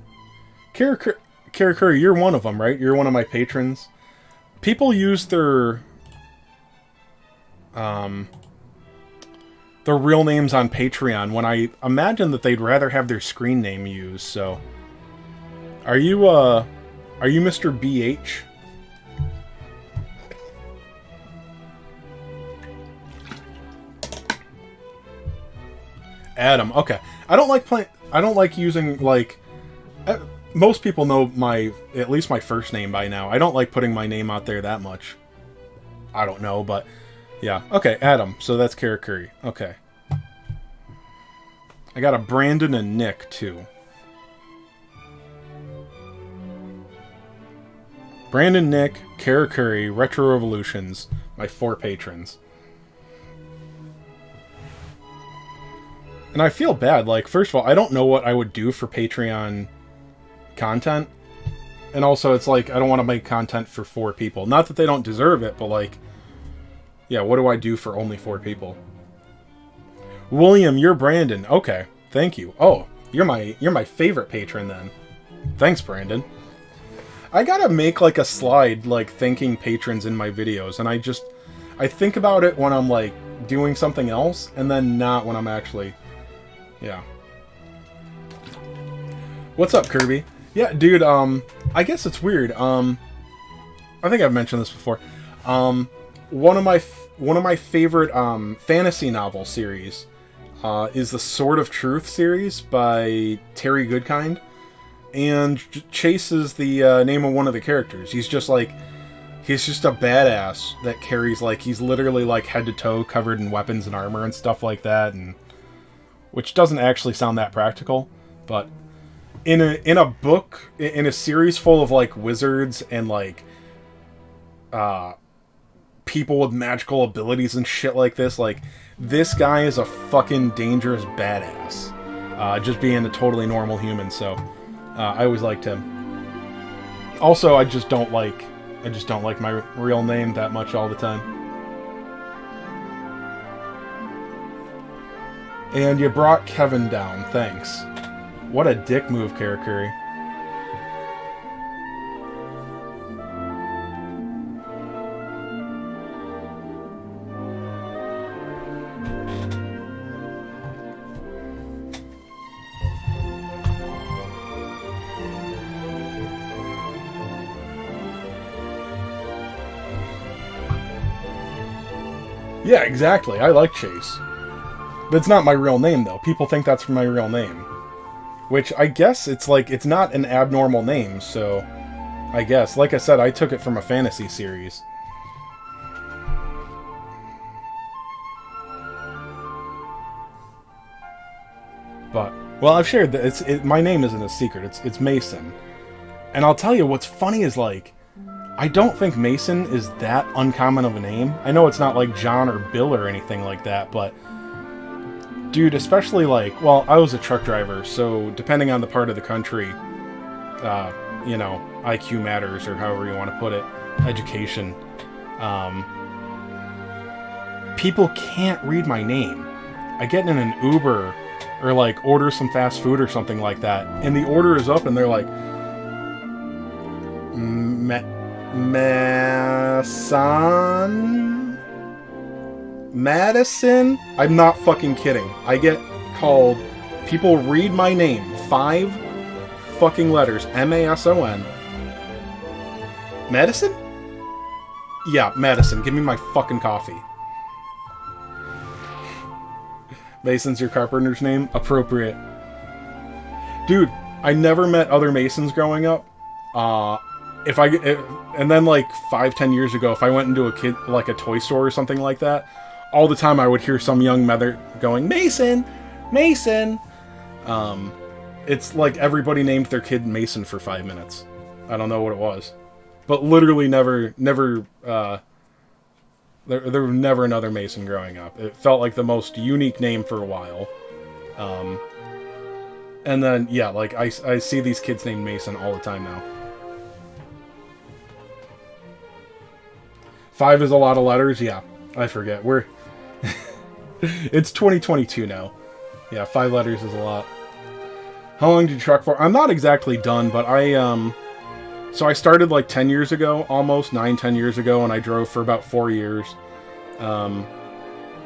Karakuri, you're one of them, right? You're one of my patrons. People use their real names on Patreon when I imagine that they'd rather have their screen name used, so... Are you Mr. BH? Adam, okay. I don't like using, like... Most people know at least my first name by now. I don't like putting my name out there that much. I don't know, but... Yeah, okay, Adam. So that's Karakuri. Okay. I got a Brandon and Nick, too. Brandon, Nick, Karakuri, Retro Revolutions. My 4 patrons. And I feel bad. Like, first of all, I don't know what I would do for Patreon content. And also, it's like, I don't want to make content for 4 people. Not that they don't deserve it, but like... Yeah, what do I do for only 4 people? William, you're Brandon. Okay, thank you. Oh, you're my favorite patron then. Thanks, Brandon. I gotta make, like, a slide, like, thanking patrons in my videos, and I think about it when I'm, like, doing something else, and then not when I'm actually... Yeah. What's up, Kirby? Yeah, dude, I guess it's weird. I think I've mentioned this before. One of my favorite, fantasy novel series, is the Sword of Truth series by Terry Goodkind. And Chase is the name of one of the characters. He's just a badass that carries, like, he's literally, like, head to toe covered in weapons and armor and stuff like that, and which doesn't actually sound that practical, but in a book, in a series full of, like, wizards and, like, people with magical abilities and shit like this guy is a fucking dangerous badass, just being a totally normal human, so... I always liked him. Also, I just don't like my real name that much all the time. And you brought Kevin down, thanks. What a dick move, Karakuri. Yeah, exactly. I like Chase. That's not my real name, though. People think that's my real name. Which, I guess, it's like, it's not an abnormal name, so... I guess. Like I said, I took it from a fantasy series. But, well, I've shared that my name isn't a secret. It's Mason. And I'll tell you, what's funny is, like... I don't think Mason is that uncommon of a name. I know it's not like John or Bill or anything like that, but... Dude, especially like... Well, I was a truck driver, so depending on the part of the country, you know, IQ matters, or however you want to put it, education. People can't read my name. I get in an Uber, or like order some fast food or something like that, and the order is up and they're like... Madison? I'm not fucking kidding. I get called... People read my name. 5 fucking letters. M-A-S-O-N. Madison? Yeah, Madison. Give me my fucking coffee. Mason's your carpenter's name? Appropriate. Dude, I never met other Masons growing up. And then like 5-10 years ago, if I went into a toy store or something like that, all the time I would hear some young mother going, Mason! Mason! It's like everybody named their kid Mason for 5 minutes. I don't know what it was. But literally never, there was never another Mason growing up. It felt like the most unique name for a while. And then, yeah, like, I see these kids named Mason all the time now. 5 is a lot of letters? Yeah, I forget. It's 2022 now. Yeah, 5 letters is a lot. How long did you truck for? I'm not exactly done, but so I started like 10 years ago, almost 9-10 years ago, and I drove for about 4 years. And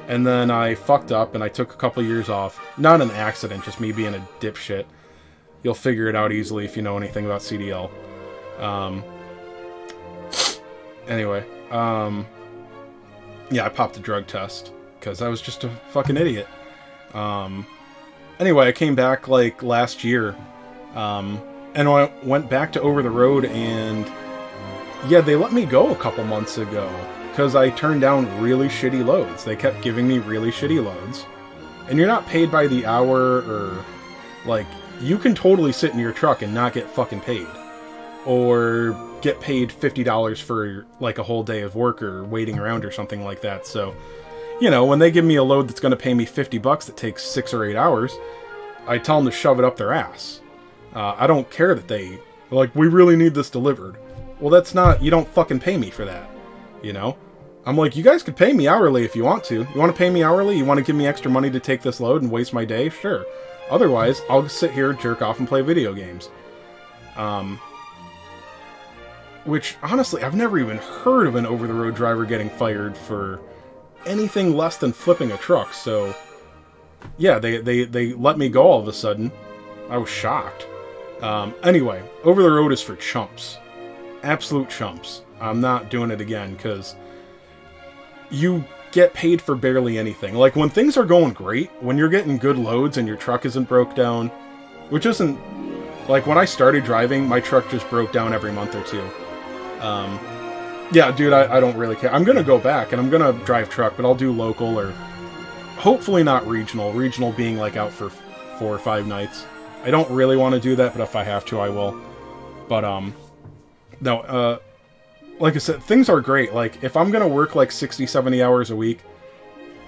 then I fucked up and I took a couple years off. Not an accident, just me being a dipshit. You'll figure it out easily if you know anything about CDL. Anyway, yeah, I popped a drug test because I was just a fucking idiot. Anyway, I came back like last year, and I went back to Over the Road, and yeah, they let me go a couple months ago because I turned down really shitty loads. They kept giving me really shitty loads, and you're not paid by the hour, or like, you can totally sit in your truck and not get fucking paid, or get paid $50 for like a whole day of work or waiting around or something like that. So, you know, when they give me a load that's going to pay me $50 that takes 6 or 8 hours, I tell them to shove it up their ass. I don't care that they're like, we really need this delivered. Well, that's not, you don't fucking pay me for that, you know? I'm like, you guys could pay me hourly if you want to. You want to pay me hourly? You want to give me extra money to take this load and waste my day? Sure. Otherwise, I'll sit here, jerk off, and play video games. which honestly, I've never even heard of an over-the-road driver getting fired for anything less than flipping a truck. So, yeah, they let me go all of a sudden. I was shocked. Anyway, over-the-road is for chumps. Absolute chumps. I'm not doing it again, because you get paid for barely anything. Like, when things are going great, when you're getting good loads and your truck isn't broke down, which isn't... Like, when I started driving, my truck just broke down every month or two. Yeah, dude, I don't really care. I'm going to go back, and I'm going to drive truck, but I'll do local, or hopefully not regional. Regional being, like, out for 4 or 5 nights. I don't really want to do that, but if I have to, I will. But, no, like I said, things are great. Like, if I'm going to work, like, 60, 70 hours a week,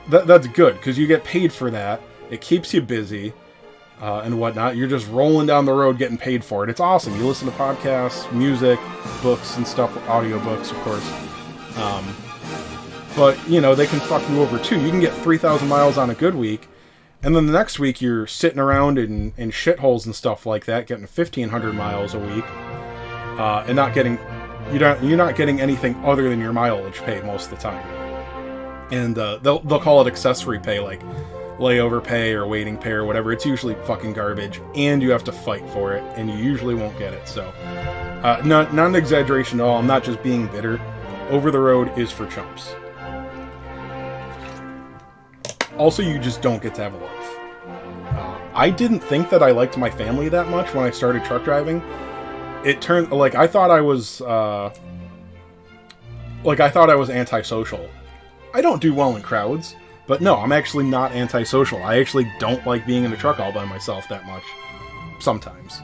that's good, because you get paid for that. It keeps you busy, and whatnot. You're just rolling down the road getting paid for it. It's awesome. You listen to podcasts, music, books, and stuff, audiobooks, of course. But, you know, they can fuck you over, too. You can get 3,000 miles on a good week, and then the next week you're sitting around in shitholes and stuff like that, getting 1,500 miles a week, and not getting... You're not getting anything other than your mileage pay most of the time. And they'll call it accessory pay, like layover pay or waiting pay or whatever. It's usually fucking garbage, and you have to fight for it, and you usually won't get it. So, not an exaggeration at all. I'm not just being bitter. Over the road is for chumps. Also, you just don't get to have a life. I didn't think that I liked my family that much when I started truck driving. It turned, like, I thought I was antisocial. I don't do well in crowds, but no, I'm actually not antisocial. I actually don't like being in a truck all by myself that much. Sometimes.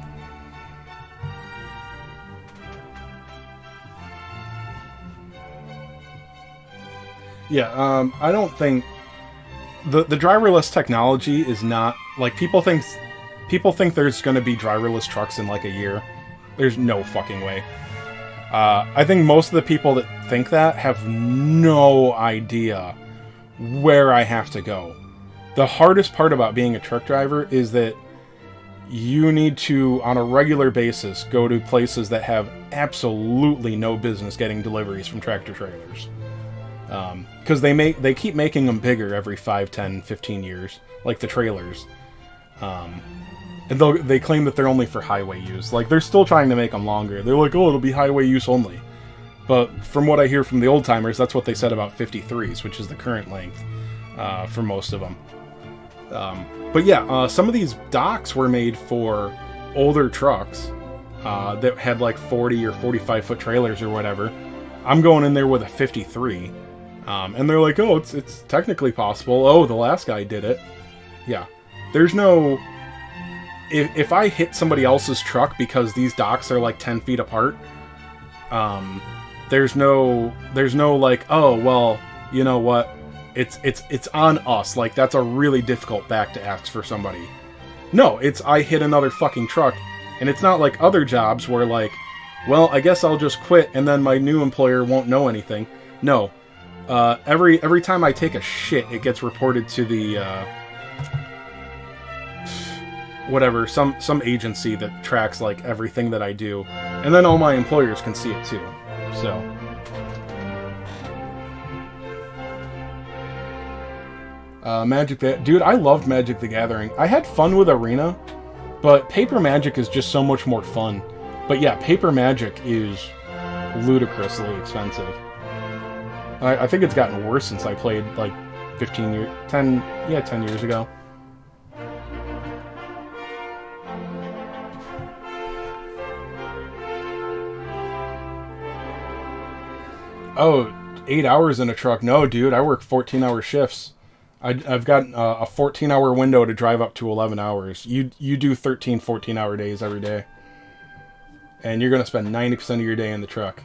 Yeah, I don't think... The driverless technology is not... Like, people think there's going to be driverless trucks in, like, a year. There's no fucking way. I think most of the people that think that have no idea where I have to go. The hardest part about being a truck driver is that you need to, on a regular basis, go to places that have absolutely no business getting deliveries from tractor trailers. Because they keep making them bigger every 5, 10, 15 years, like the trailers. And they claim that they're only for highway use. Like, they're still trying to make them longer. They're like, oh, it'll be highway use only. But from what I hear from the old-timers, that's what they said about 53s, which is the current length for most of them. But yeah, some of these docks were made for older trucks that had like 40 or 45-foot trailers or whatever. I'm going in there with a 53. And they're like, oh, it's technically possible. Oh, the last guy did it. Yeah. There's no... If I hit somebody else's truck because these docks are like 10 feet apart, there's no like, oh, well, you know what, it's on us. Like, that's a really difficult back to ask for somebody. No, it's I hit another fucking truck, and it's not like other jobs where like, well, I guess I'll just quit and then my new employer won't know anything. No, every time I take a shit, it gets reported to the whatever, some agency that tracks like everything that I do, and then all my employers can see it too. So dude, I loved Magic the Gathering. I had fun with Arena, but Paper Magic is just so much more fun. But yeah, Paper Magic is ludicrously expensive. I think it's gotten worse since I played like 10 years ago. Oh, 8 hours in a truck. No, dude, I work 14-hour shifts. I've got a 14-hour window to drive up to 11 hours. You do 13, 14-hour days every day. And you're going to spend 90% of your day in the truck.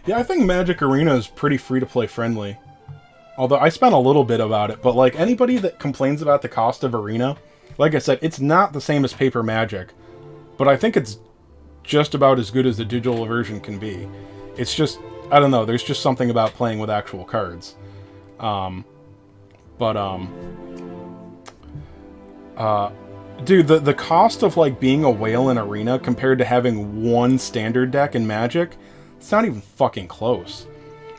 Yeah, I think Magic Arena is pretty free-to-play friendly. Although I spent a little bit about it, but like anybody that complains about the cost of Arena, like I said, it's not the same as Paper Magic, but I think it's just about as good as the digital version can be. It's just, I don't know, there's just something about playing with actual cards. Dude, the cost of, like, being a whale in Arena compared to having one standard deck in Magic, it's not even fucking close.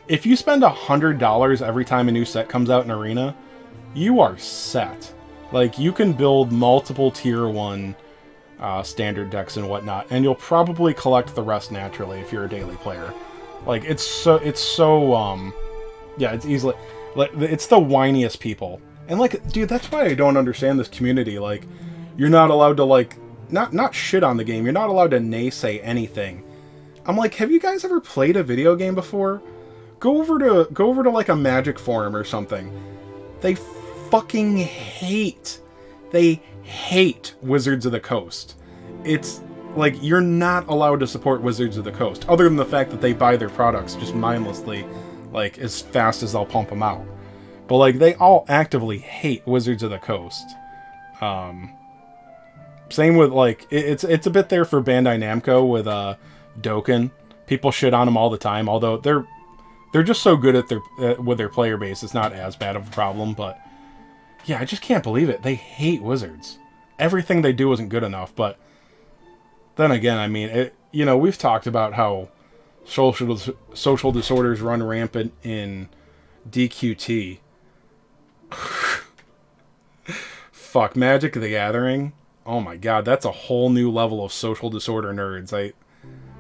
If you spend $100 every time a new set comes out in Arena, you are set. Like, you can build multiple Tier 1 standard decks and whatnot, and you'll probably collect the rest naturally if you're a daily player. Like, it's so, yeah, it's easily, like, it's the whiniest people. And, like, dude, that's why I don't understand this community. Like, you're not allowed to, like, not shit on the game. You're not allowed to naysay anything. I'm like, have you guys ever played a video game before? Go over to like a Magic forum or something. They fucking hate Wizards of the Coast. It's like, you're not allowed to support Wizards of the Coast, other than the fact that they buy their products just mindlessly, like, as fast as they'll pump them out. But, like, they all actively hate Wizards of the Coast. Same with, like, it's a bit there for Bandai Namco with Dokkan. People shit on them all the time, although they're just so good at with their player base, it's not as bad of a problem. But yeah, I just can't believe it. They hate Wizards. Everything they do isn't good enough. But then again, I mean, you know, we've talked about how social disorders run rampant in DQT. Fuck, Magic the Gathering. Oh my god, that's a whole new level of social disorder nerds.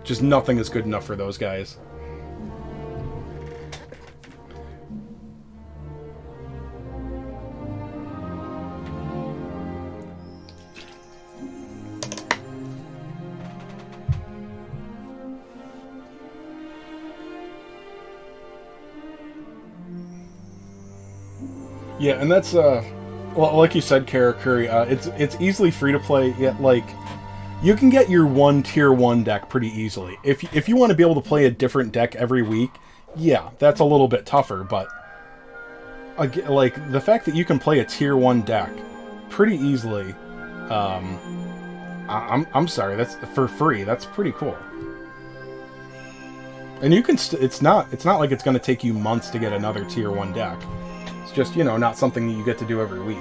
Just nothing is good enough for those guys. Yeah, and that's, well, like you said, Kara Curry, it's easily free to play, yet, like, you can get your one Tier 1 deck pretty easily. If you want to be able to play a different deck every week, yeah, that's a little bit tougher, but, like, the fact that you can play a Tier 1 deck pretty easily, I'm sorry, that's for free, that's pretty cool. And you can, it's not like it's going to take you months to get another Tier 1 deck. It's just, you know, not something that you get to do every week.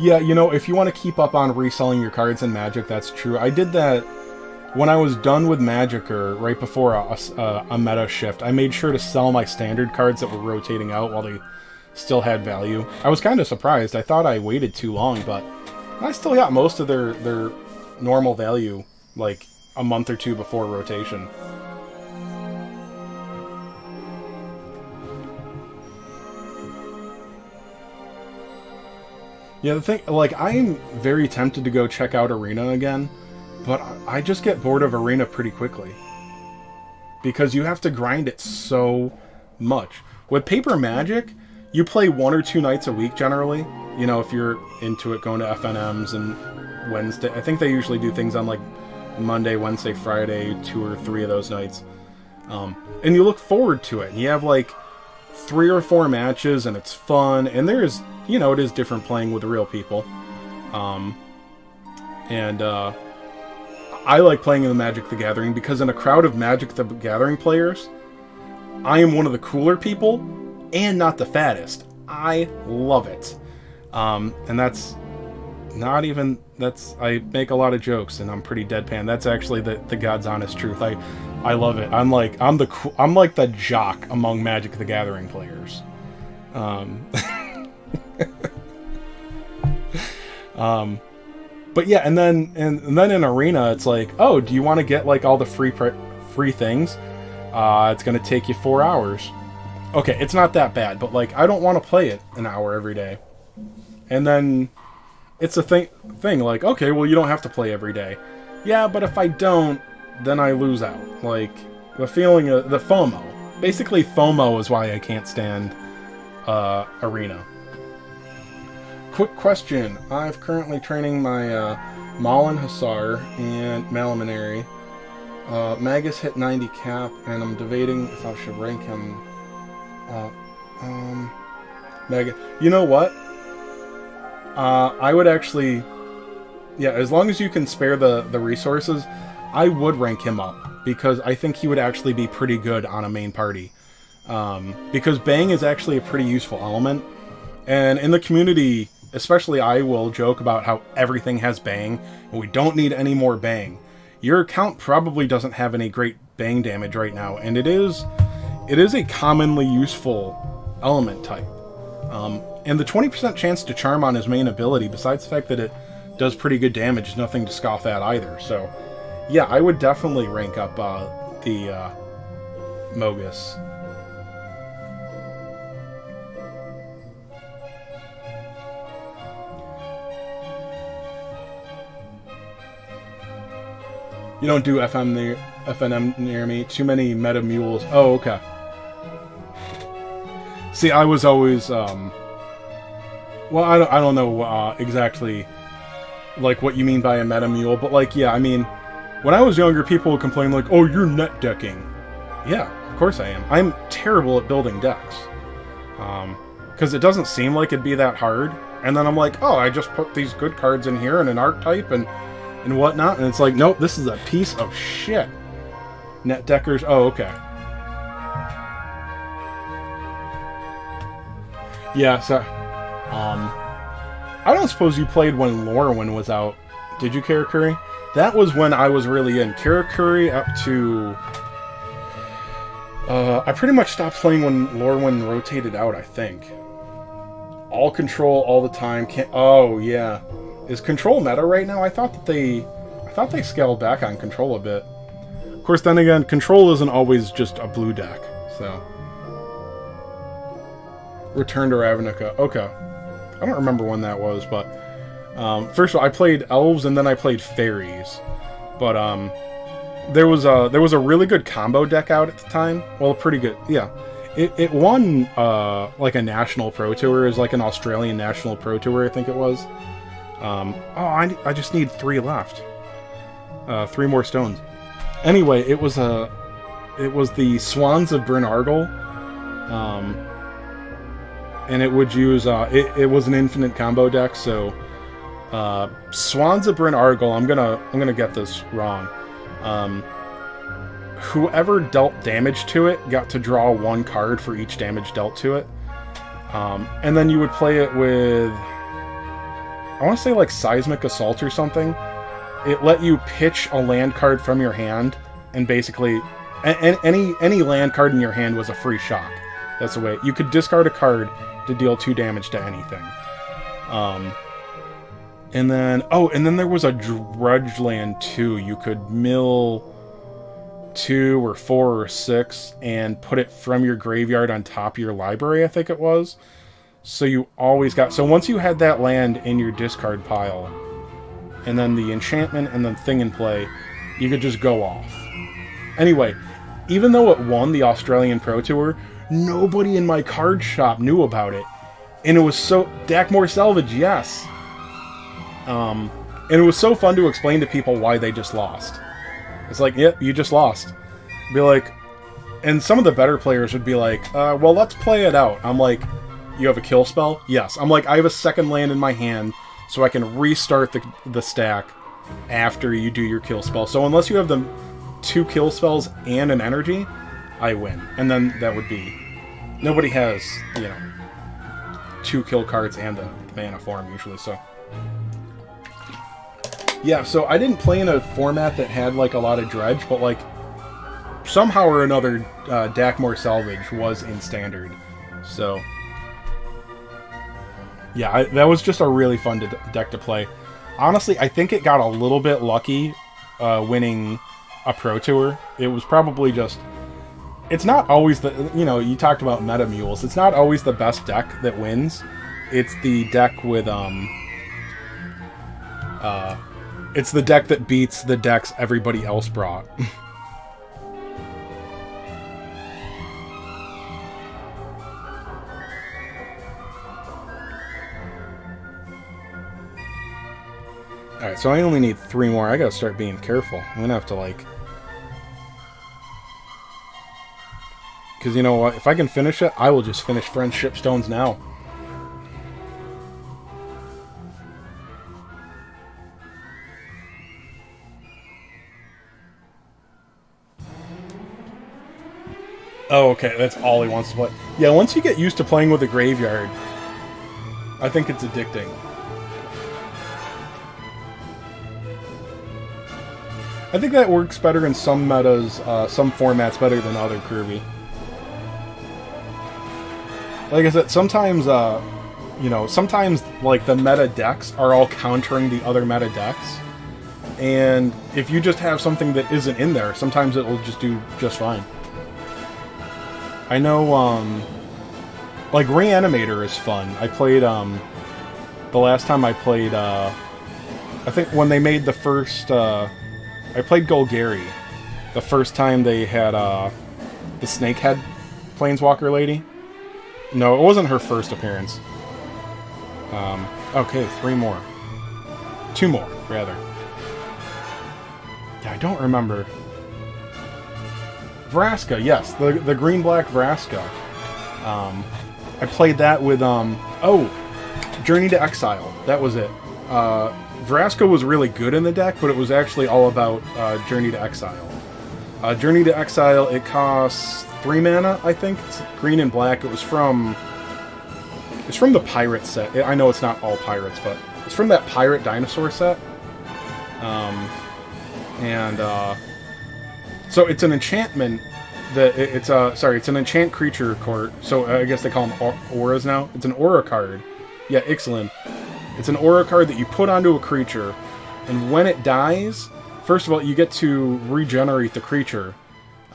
Yeah, you know, if you want to keep up on reselling your cards in Magic, that's true. I did that when I was done with Magic, or right before a meta shift. I made sure to sell my standard cards that were rotating out while they still had value. I was kind of surprised. I thought I waited too long, but I still got most of their normal value, like, a month or two before rotation. Yeah, the thing, like, I'm very tempted to go check out Arena again, but I just get bored of Arena pretty quickly. Because you have to grind it so much. With Paper Magic, you play 1 or 2 nights a week generally. You know, if you're into it, going to FNMs and Wednesday. I think they usually do things on, like, Monday, Wednesday, Friday, 2 or 3 of those nights. And you look forward to it. And you have, like, 3 or 4 matches, and it's fun. And there's, you know, it is different playing with real people. I like playing in the Magic the Gathering because in a crowd of Magic the Gathering players, I am one of the cooler people and not the fattest. I love it. And that's not even, I make a lot of jokes and I'm pretty deadpan. That's actually the God's honest truth. I love it. I'm like the jock among Magic the Gathering players. But yeah, and then in Arena, it's like, oh, do you want to get, like, all the free things? It's gonna take you 4 hours. Okay, it's not that bad, but, like, I don't want to play it an hour every day. And then it's a thing, like, okay, well, you don't have to play every day. Yeah, but if I don't, then I lose out. Like, the feeling of the FOMO. Basically, FOMO is why I can't stand Arena. Quick question. I'm currently training my Malin Hussar and Malaminary. Magus hit 90 cap, and I'm debating if I should rank him. Magus. You know what? I would actually... Yeah, as long as you can spare the resources, I would rank him up because I think he would actually be pretty good on a main party. Because Bang is actually a pretty useful element. And in the community, especially, I will joke about how everything has Bang, and we don't need any more Bang. Your account probably doesn't have any great Bang damage right now, and it is a commonly useful element type. And the 20% chance to charm on his main ability, besides the fact that it does pretty good damage, is nothing to scoff at either. So, yeah, I would definitely rank up the Mogus. You don't do FNM near me. Too many meta mules. Oh, okay. See, I was always, well, I don't know exactly, like, what you mean by a meta mule, but, like, yeah, I mean, when I was younger, people would complain, like, oh, you're net decking. Yeah, of course I am. I'm terrible at building decks. Because it doesn't seem like it'd be that hard, and then I'm like, oh, I just put these good cards in here and an archetype and whatnot, and it's like, nope, this is a piece of shit. Net deckers, oh, okay. Yeah, so, I don't suppose you played when Lorwyn was out, did you, Karakuri? That was when I was really in. Karakuri up to, I pretty much stopped playing when Lorwyn rotated out, I think. All control all the time, oh, yeah. Is control meta right now? I thought they scaled back on control a bit. Of course, then again, control isn't always just a blue deck, so. Return to Ravnica. Okay. I don't remember when that was, but first of all, I played elves and then I played fairies. But there was a really good combo deck out at the time. Well, pretty good. Yeah. It won like a national pro tour, is like an Australian national pro tour, I think it was. I just need 3 left. 3 more stones. Anyway, it was the Swans of Bryn Argyle. And it would use, it was an infinite combo deck, so, Swans of Bryn Argyle, I'm gonna get this wrong. Whoever dealt damage to it got to draw 1 card for each damage dealt to it. And then you would play it with, I want to say like Seismic Assault or something. It let you pitch a land card from your hand, and basically, any land card in your hand was a free shock. That's the way. You could discard a card to deal 2 damage to anything. And then there was a Dredge land too. You could mill 2 or 4 or 6 and put it from your graveyard on top of your library, I think it was. So you always got... So once you had that land in your discard pile, and then the enchantment and the thing in play, you could just go off. Anyway, even though it won the Australian Pro Tour, nobody in my card shop knew about it. And it was so... Dakmor Salvage, yes! And it was so fun to explain to people why they just lost. It's like, yep, you just lost. Be like... And some of the better players would be like, well, let's play it out. I'm like, you have a kill spell? Yes. I'm like, I have a second land in my hand, so I can restart the stack after you do your kill spell. So unless you have the 2 kill spells and an energy, I win. And then that would be... Nobody has, 2 kill cards and the mana form usually, so... Yeah, so I didn't play in a format that had, like, a lot of dredge, but, like, somehow or another, Dakmor Salvage was in Standard. So... Yeah, that was just a really fun deck to play. Honestly, I think it got a little bit lucky winning a Pro Tour. It was probably just... It's not always the... you talked about meta mules. It's not always the best deck that wins. It's the deck with... it's the deck that beats the decks everybody else brought. Alright, so I only need 3 more. I gotta start being careful. I'm gonna have to, like... Because you know what? If I can finish it, I will just finish Friendship Stones now. Oh, okay, that's all he wants to play. Yeah, once you get used to playing with a graveyard, I think it's addicting. I think that works better in some metas, some formats better than other Kirby. Like I said, sometimes, you know, sometimes, like, the meta decks are all countering the other meta decks. And if you just have something that isn't in there, sometimes it will just do just fine. I know, like, Reanimator is fun. I played, the last time I played, I think when they made the first, I played Golgari. The first time they had, the Snakehead Planeswalker lady. No, it wasn't her first appearance. Okay, 3 more. 2 more, rather. Yeah, I don't remember. Vraska, yes, the green-black Vraska. I played that with, oh, Journey to Exile. That was it. Vraska was really good in the deck, but it was actually all about Journey to Exile. Journey to Exile, it costs 3 mana, I think. It's green and black. It was from... It's from the Pirate set. I know it's not all Pirates, but it's from that Pirate Dinosaur set. So it's an enchantment that it's an enchant creature court. So I guess they call them auras now. It's an aura card. Yeah, Ixalan. It's an aura card that you put onto a creature, and when it dies, first of all, you get to regenerate the creature,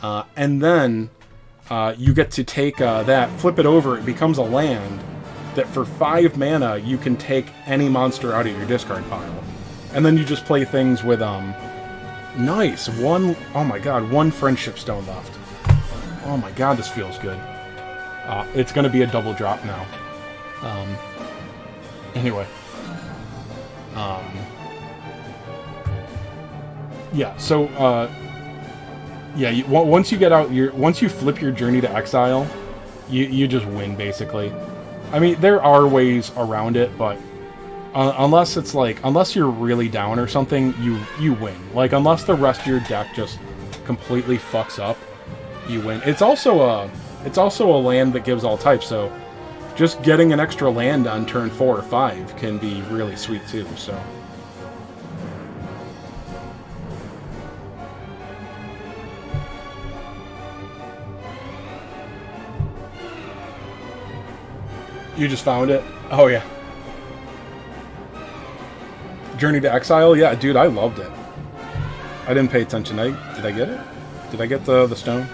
and then you get to take that, flip it over, it becomes a land that for 5 mana you can take any monster out of your discard pile. And then you just play things with, nice, oh my god, 1 Friendship Stone left. Oh my god, this feels good. It's gonna be a double drop now. Anyway. Yeah, so, yeah, once you get out once you flip your Journey to Exile, you just win, basically. I mean, there are ways around it, but unless it's like, unless you're really down or something, you win. Like, unless the rest of your deck just completely fucks up, you win. It's also a land that gives all types, so just getting an extra land on turn 4 or 5 can be really sweet too, so. You just found it? Oh, yeah. Journey to Exile? Yeah, dude, I loved it. I didn't pay attention. Did I get it? Did I get the stone?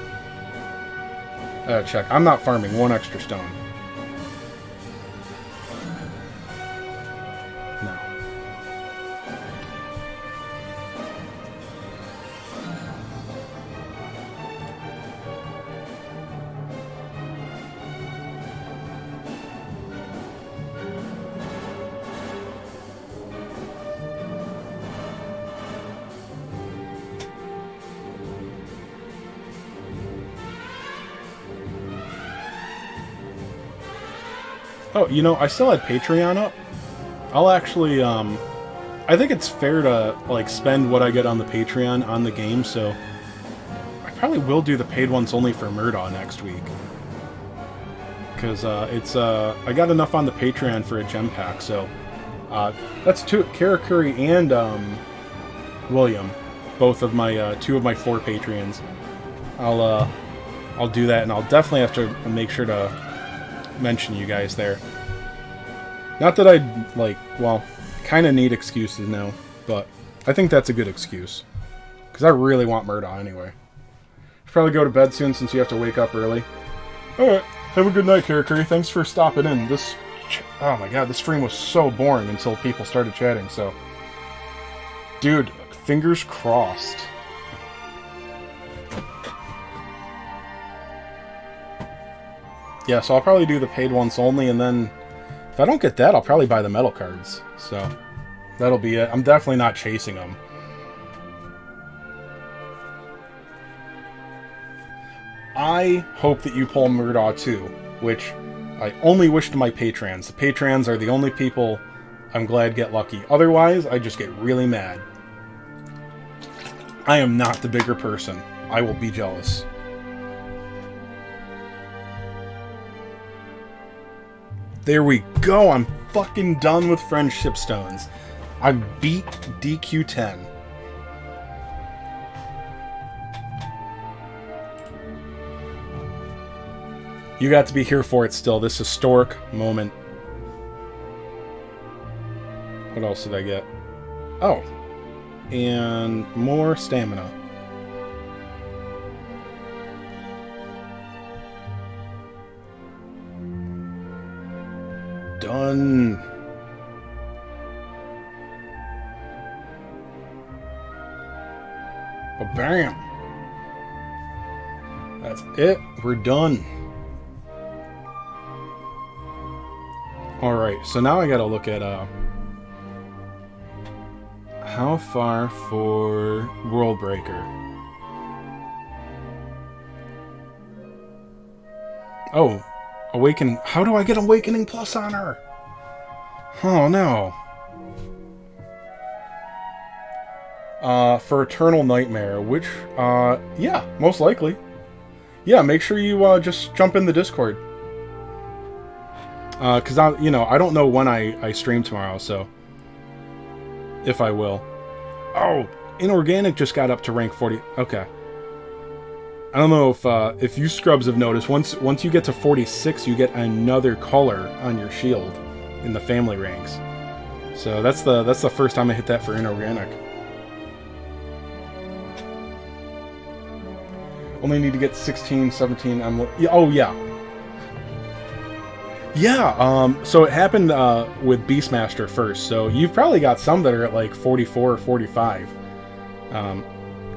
Check. I'm not farming 1 extra stone. No. Oh, you know, I still had Patreon up. I'll actually, I think it's fair to, like, spend what I get on the Patreon on the game, so I probably will do the paid ones only for Murdaugh next week. Because, I got enough on the Patreon for a gem pack, so, that's Karakuri and, William. Both of my, 2 of my 4 Patreons. I'll do that, and I'll definitely have to make sure to mention you guys there. Not that I'd, like, well, kind of need excuses now, but I think that's a good excuse. Because I really want Murdaugh anyway. Should probably go to bed soon since you have to wake up early. Alright, have a good night, Karakuri. Thanks for stopping in. Oh my god, this stream was so boring until people started chatting, so. Dude, fingers crossed. Yeah, so I'll probably do the paid ones only, and then if I don't get that, I'll probably buy the metal cards. So that'll be it. I'm definitely not chasing them. I hope that you pull Murdaugh too, which I only wish to my patrons. The patrons are the only people I'm glad get lucky. Otherwise, I just get really mad. I am not the bigger person. I will be jealous. There we go. I'm fucking done with friendship stones. I beat DQ10. You got to be here for it still. This historic moment. What else did I get? Oh. And more stamina. Done. Oh, bam. That's it. We're done. Alright, so now I gotta look at, how far for World Breaker? Oh, Awakening. How do I get Awakening Plus on her? Oh, no. For Eternal Nightmare, which, yeah, most likely. Yeah, make sure you, just jump in the Discord. Because I don't know when I stream tomorrow, so if I will. Oh, Inorganic just got up to rank 40. Okay. I don't know if you scrubs have noticed. Once you get to 46, you get another color on your shield in the family ranks. So that's the first time I hit that for Inorganic. Only need to get 16, 17. Oh yeah. Yeah, so it happened with Beastmaster first, so you've probably got some that are at like 44 or 45.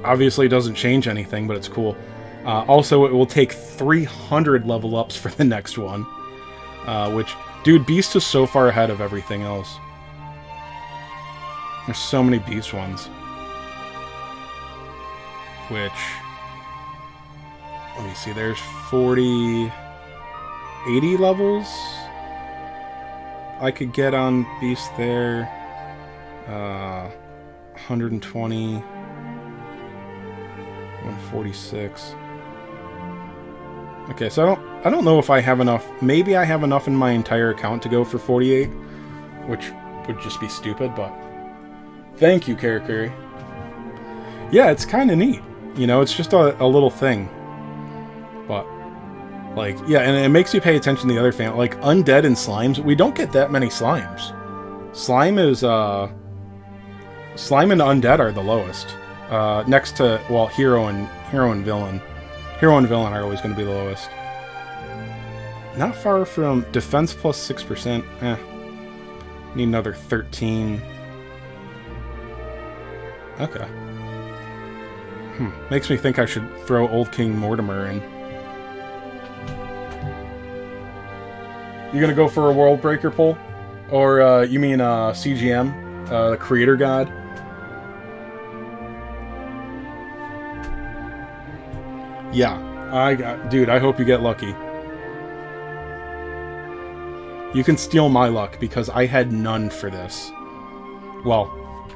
Obviously it doesn't change anything, but it's cool. Also, it will take 300 level ups for the next one. Which, dude, Beast is so far ahead of everything else. There's so many Beast ones. Which, let me see, there's 40... 80 levels I could get on Beast there. 120, 146. Okay, so I don't know if I have enough. Maybe I have enough in my entire account to go for 48, which would just be stupid, but thank you, Karakuri. Yeah, it's kind of neat. You know, it's just a little thing. But like, yeah, and it makes you pay attention to the other fan. Like, Undead and Slimes, we don't get that many Slimes. Slime and Undead are the lowest. Next to, well, Hero and Villain. Hero and Villain are always going to be the lowest. Not far from Defense plus 6%. Need another 13. Okay. Makes me think I should throw Old King Mortimer in. You gonna go for a World Breaker pull? Or, you mean, CGM? The Creator God? Yeah. Dude, I hope you get lucky. You can steal my luck, because I had none for this. Well,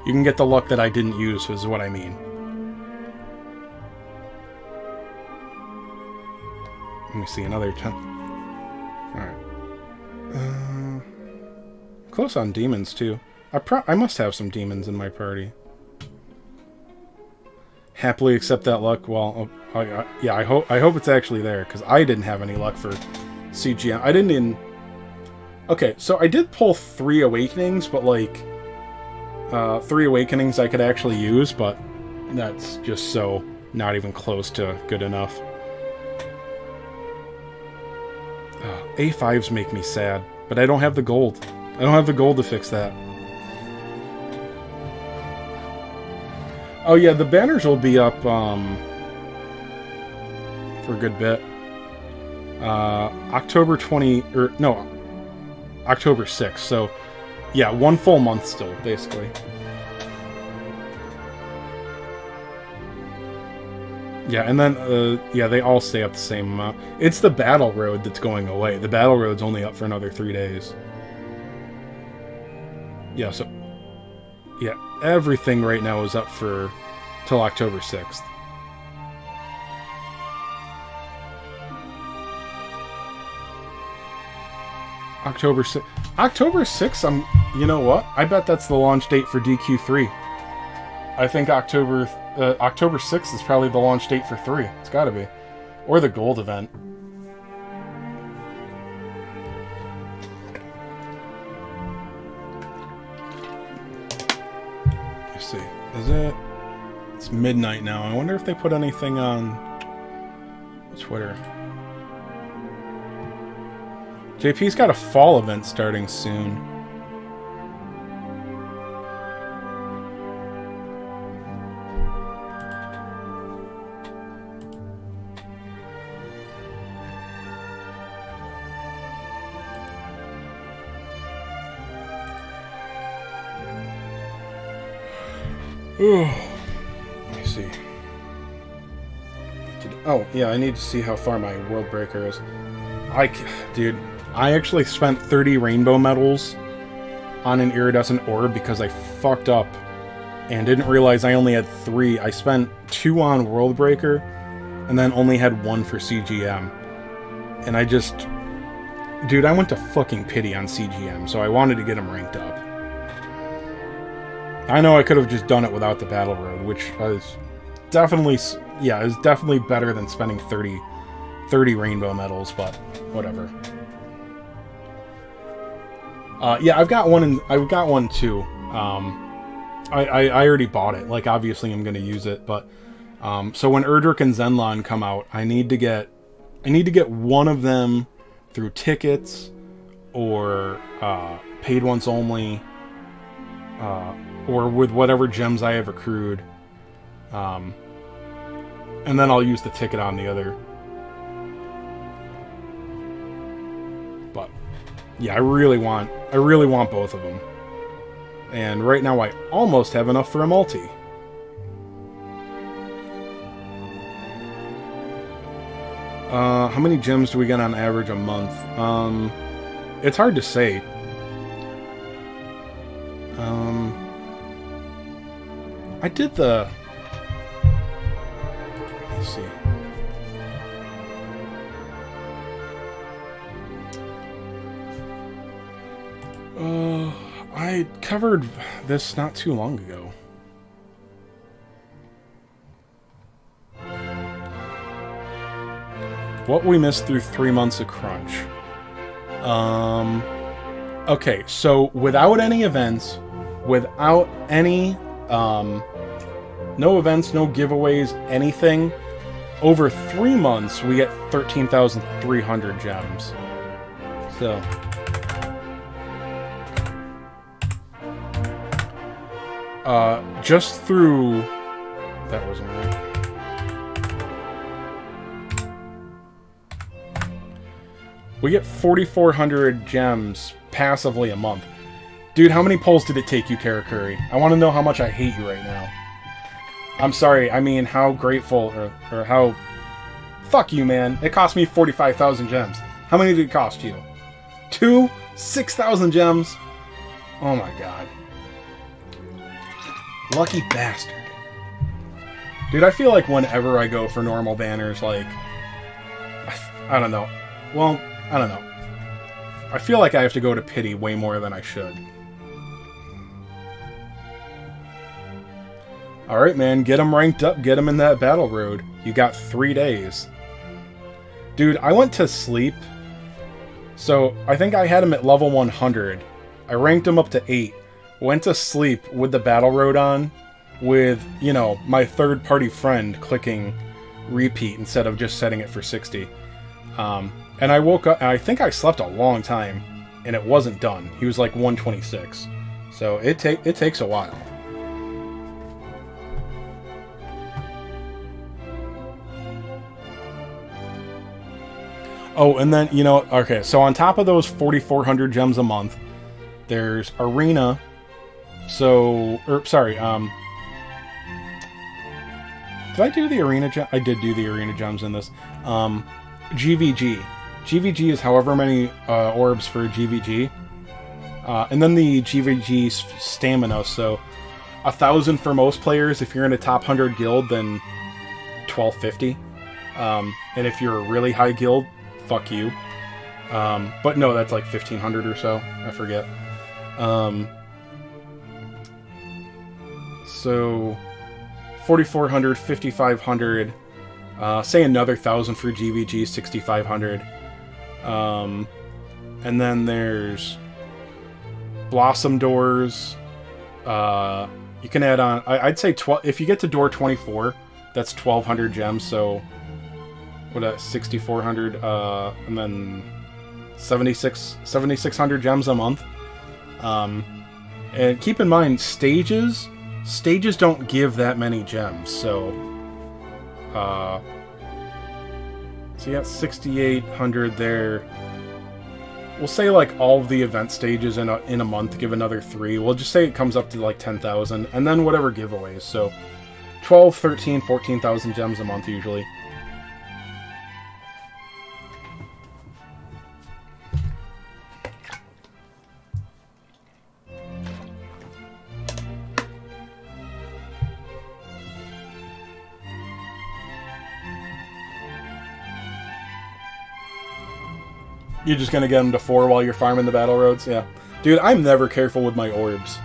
you can get the luck that I didn't use, is what I mean. Let me see, another 10. Alright. Close on demons, too. I must have some demons in my party. Happily accept that luck. Well, yeah, I hope it's actually there, because I didn't have any luck for CGM. I didn't even... Okay, so I did pull 3 Awakenings, but, like... 3 Awakenings I could actually use, but that's just so not even close to good enough. A5s make me sad, but I don't have the gold. I don't have the gold to fix that. Oh yeah, the banners will be up for a good bit. October 6th. So yeah, 1 full month still, basically. Yeah, and then, yeah, they all stay up the same amount. It's the Battle Road that's going away. The Battle Road's only up for another 3 days. Yeah, so... Yeah, everything right now is up for... till October 6th. October 6th. October 6th, you know what? I bet that's the launch date for DQ3. I think October 6th is probably the launch date for 3. It's gotta be. Or the gold event. Let's see. Is it? It's midnight now. I wonder if they put anything on Twitter. JP's got a fall event starting soon. Let me see. Oh, yeah, I need to see how far my World Breaker is. Dude, I actually spent 30 rainbow medals on an iridescent orb because I fucked up and didn't realize I only had 3. I spent 2 on World Breaker and then only had 1 for CGM. And I just... Dude, I went to fucking pity on CGM, so I wanted to get him ranked up. I know I could have just done it without the Battle Road, which is definitely... Yeah, is definitely better than spending 30 rainbow medals, but whatever. Yeah, I've got one too. I already bought it. Like, obviously I'm going to use it, but so when Erdrick and Zenlon come out, I need to get one of them through tickets or paid once only, or with whatever gems I have accrued. And then I'll use the ticket on the other. But yeah, I really want both of them. And right now I almost have enough for a multi. How many gems do we get on average a month? It's hard to say. I did the... Let's see. I covered this not too long ago. What we missed through 3 months of crunch. Okay, so without any events, without any, no events, no giveaways, anything, over 3 months, we get 13,300 gems. So... just through... That wasn't right. We get 4,400 gems passively a month. Dude, how many polls did it take you, Karakuri? I want to know how much I hate you right now. I'm sorry, I mean how grateful, or how... Fuck you, man. It cost me 45,000 gems. How many did it cost you? 2? 6,000 gems? Oh my god. Lucky bastard. Dude, I feel like whenever I go for normal banners, like... I don't know. Well, I don't know. I feel like I have to go to pity way more than I should. Alright, man. Get them ranked up. Get them in that battle road. You got 3 days. Dude, I went to sleep. So, I think I had him at level 100. I ranked him up to 8. Went to sleep with the battle road on, with, you know, my third-party friend clicking repeat instead of just setting it for 60. And I woke up, and I think I slept a long time, and it wasn't done. He was like 126. So it takes a while. Oh, and then, you know, okay, so on top of those 4,400 gems a month, there's Arena. So, sorry, did I do the Arena gem? I did do the Arena gems in this. GVG. GVG is however many orbs for GVG. And then the GVG stamina, so 1,000 for most players. If you're in a top 100 guild, then 1,250. And if you're a really high guild, fuck you. But no, that's like 1,500 or so. I forget. So 4,400, 5,500. Say another 1,000 for GVG, 6,500. And then there's Blossom doors. You can add on. I'd say 12. If you get to door 24, that's 1,200 gems. So what? 6,400. And then 7,600 gems a month. And keep in mind, stages don't give that many gems. So you got 6,800 there. We'll say like all of the event stages in a month give another 3. We'll just say it comes up to like 10,000, and then whatever giveaways. So 12, 13, 14,000 gems a month usually. You're just gonna get them to 4 while you're farming the battle roads? Yeah. Dude, I'm never careful with my orbs.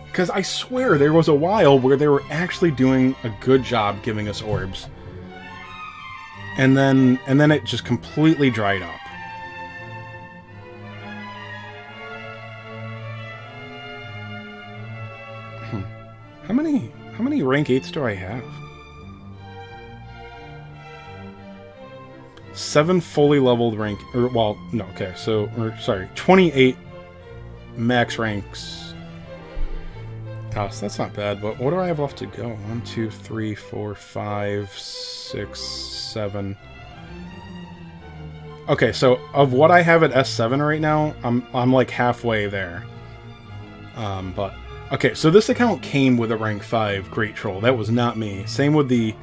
Because I swear there was a while where they were actually doing a good job giving us orbs. And then it just completely dried up. How many rank 8s do I have? 7 fully leveled rank, or well, no, okay, so, sorry, 28 max ranks. Oh, so that's not bad, but what do I have left to go? 1, 2, 3, 4, 5, 6, 7. Okay, so of what I have at S7 right now, I'm like halfway there. But okay, so this account came with a rank 5 Great Troll. That was not me. Same with the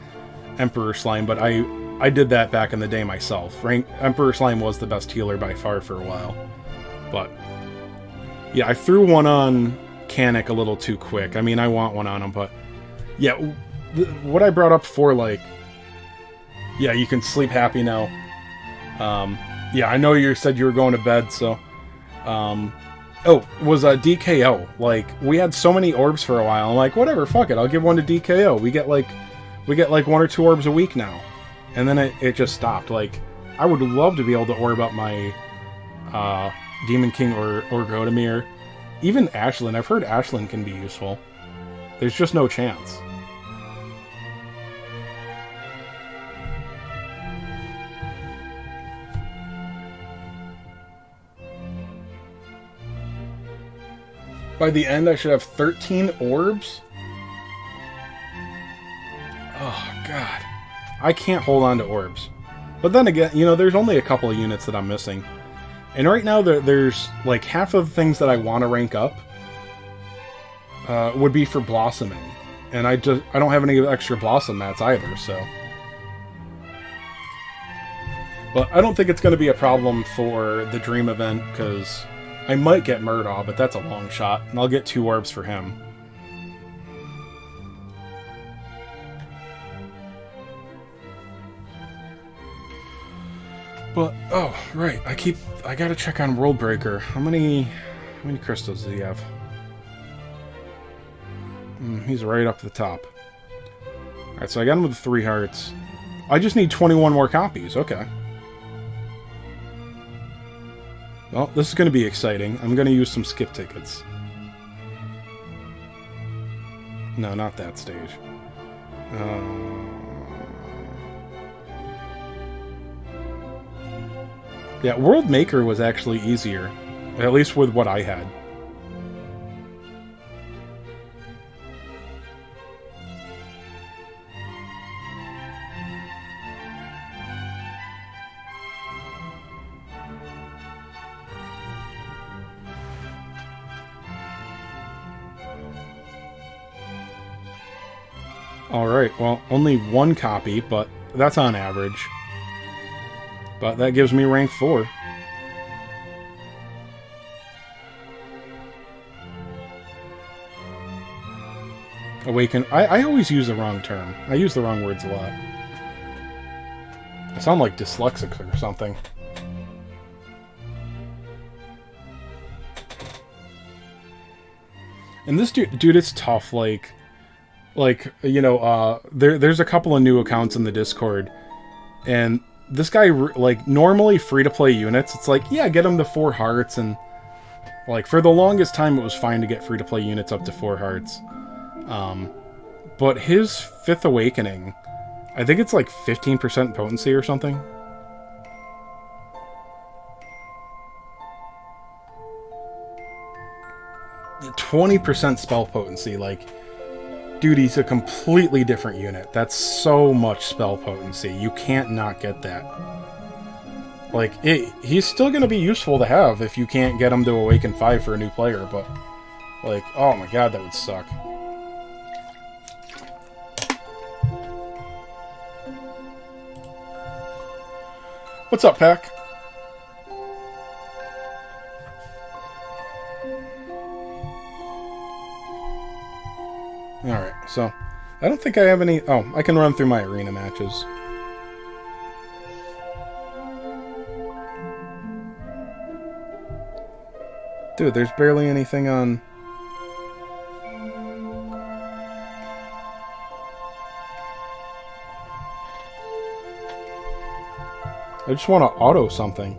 Emperor Slime, but I did that back in the day myself. Emperor Slime was the best healer by far for a while. But yeah, I threw one on Kanik a little too quick. I mean, I want one on him, but yeah, what I brought up for, like, yeah, you can sleep happy now. Yeah, I know you said you were going to bed, so was a DKO. Like, we had so many orbs for a while. I'm like, whatever, fuck it, I'll give one to DKO. We get like 1 or 2 orbs a week now. And then it just stopped. Like, I would love to be able to orb up my Demon King or Grodomir. Even Ashlyn. I've heard Ashlyn can be useful. There's just no chance. By the end, I should have 13 orbs? Oh, God. I can't hold on to orbs. But then again, you know, there's only a couple of units that I'm missing. And right now, there's like half of the things that I want to rank up would be for blossoming. And I don't have any extra blossom mats either, so. But I don't think it's going to be a problem for the Dream event, because I might get Murdaugh, but that's a long shot. And I'll get 2 orbs for him. But, oh, right, I gotta check on World Breaker. How many crystals does he have? He's right up the top. Alright, so I got him with 3 hearts. I just need 21 more copies, okay. Well, this is gonna be exciting. I'm gonna use some skip tickets. No, not that stage. Yeah, World Maker was actually easier. At least with what I had. Alright, well, only 1 copy, but that's on average. But that gives me rank 4. Awaken. I always use the wrong term. I use the wrong words a lot. I sound like dyslexic or something. And this dude, it's tough. You know, there's a couple of new accounts in the Discord, and this guy, like, normally free-to-play units, it's like, yeah, get him to 4 hearts, and, like, for the longest time, it was fine to get free-to-play units up to 4 hearts. But his 5th Awakening, I think it's like 15% potency or something. The 20% spell potency, like, dude, he's a completely different unit. That's so much spell potency. You can't not get that. Like, he's still going to be useful to have if you can't get him to Awaken 5 for a new player, but, like, oh my god, that would suck. What's up, Pack? Alright, so, I don't think I have any... Oh, I can run through my arena matches. Dude, there's barely anything on... I just want to auto something.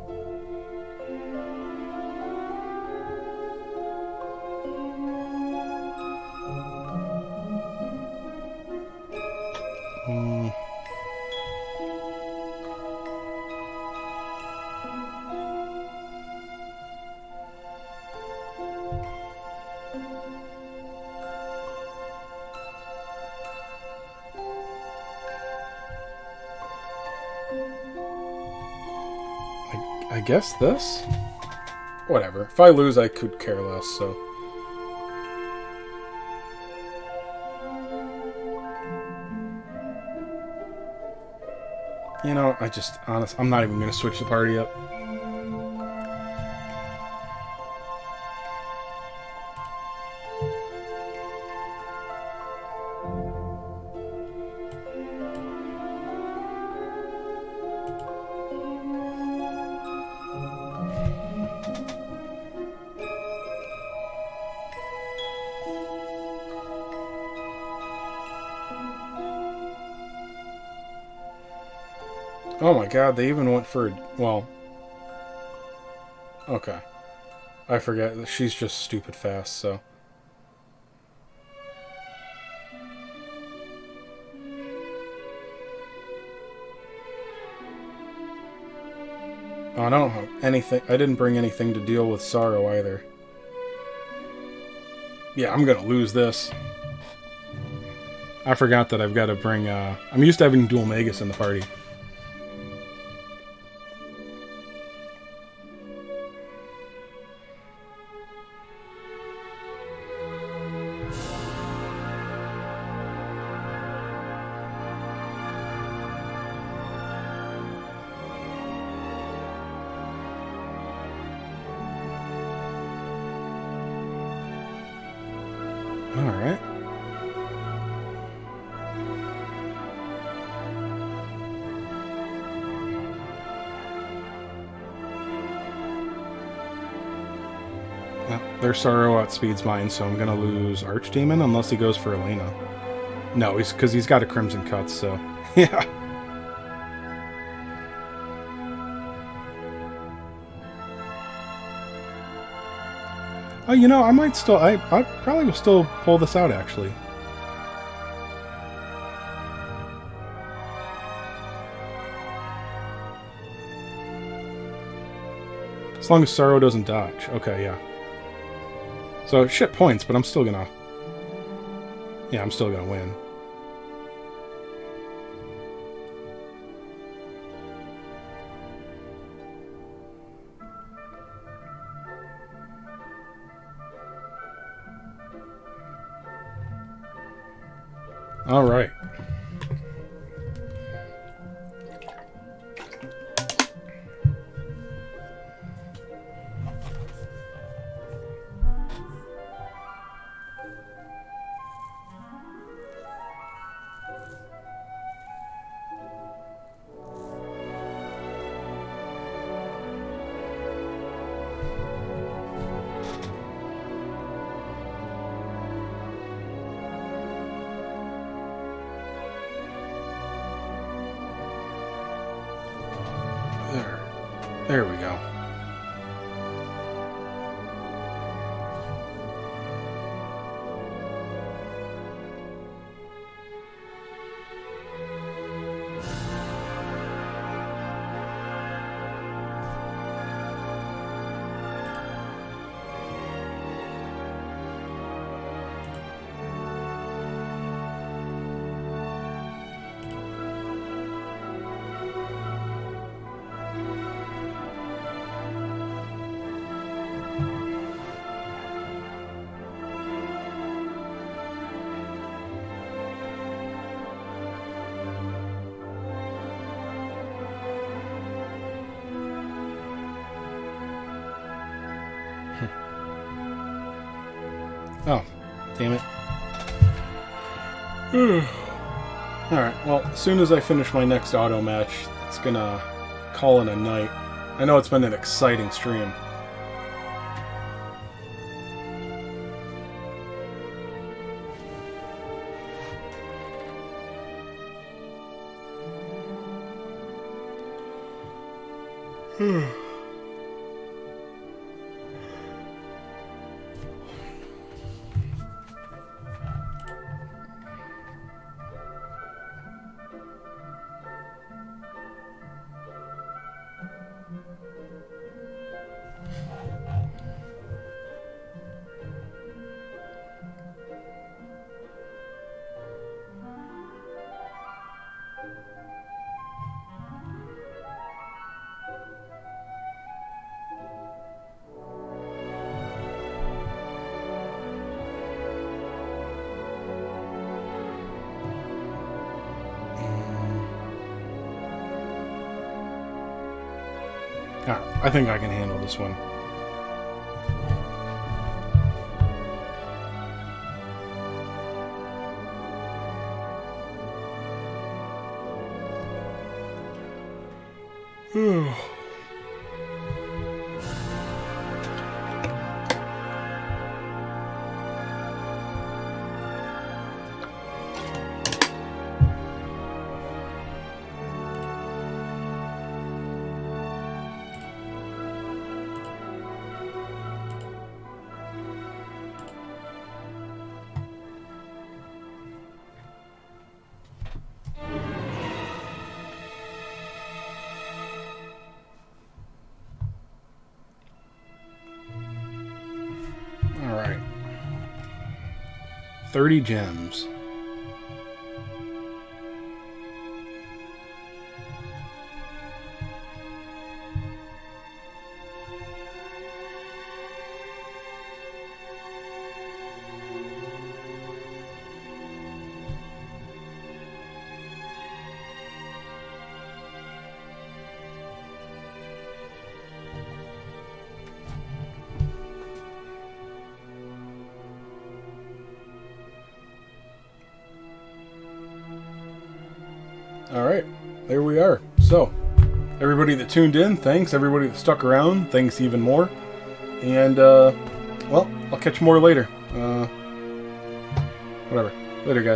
I guess this? Whatever. If I lose, I could care less, so... You know, I'm not even going to switch the party up. Oh my god, they even went for... Well... Okay. I forget. She's just stupid fast, so... Oh, I don't have anything... I didn't bring anything to deal with Sorrow either. Yeah, I'm gonna lose this. I forgot that I've got to bring... I'm used to having Dual Magus in the party. Alright. Their Sorrow outspeeds mine, so I'm gonna lose Archdemon unless he goes for Elena. No, because he's got a Crimson Cuts, so... Yeah. Oh, you know, I might still... I probably will still pull this out, actually. As long as Sorrow doesn't dodge. Okay, yeah. So, shit points, but I'm still gonna... Yeah, I'm still gonna win. All right. There we go. Oh, damn it. Alright, well, as soon as I finish my next auto match, it's gonna call it a night. I know it's been an exciting stream. Alright, I think I can handle this one. Alright. 30 gems. Alright, there we are. So, everybody that tuned in, thanks. Everybody that stuck around, thanks even more. And, well, I'll catch more later. Whatever. Later, guys.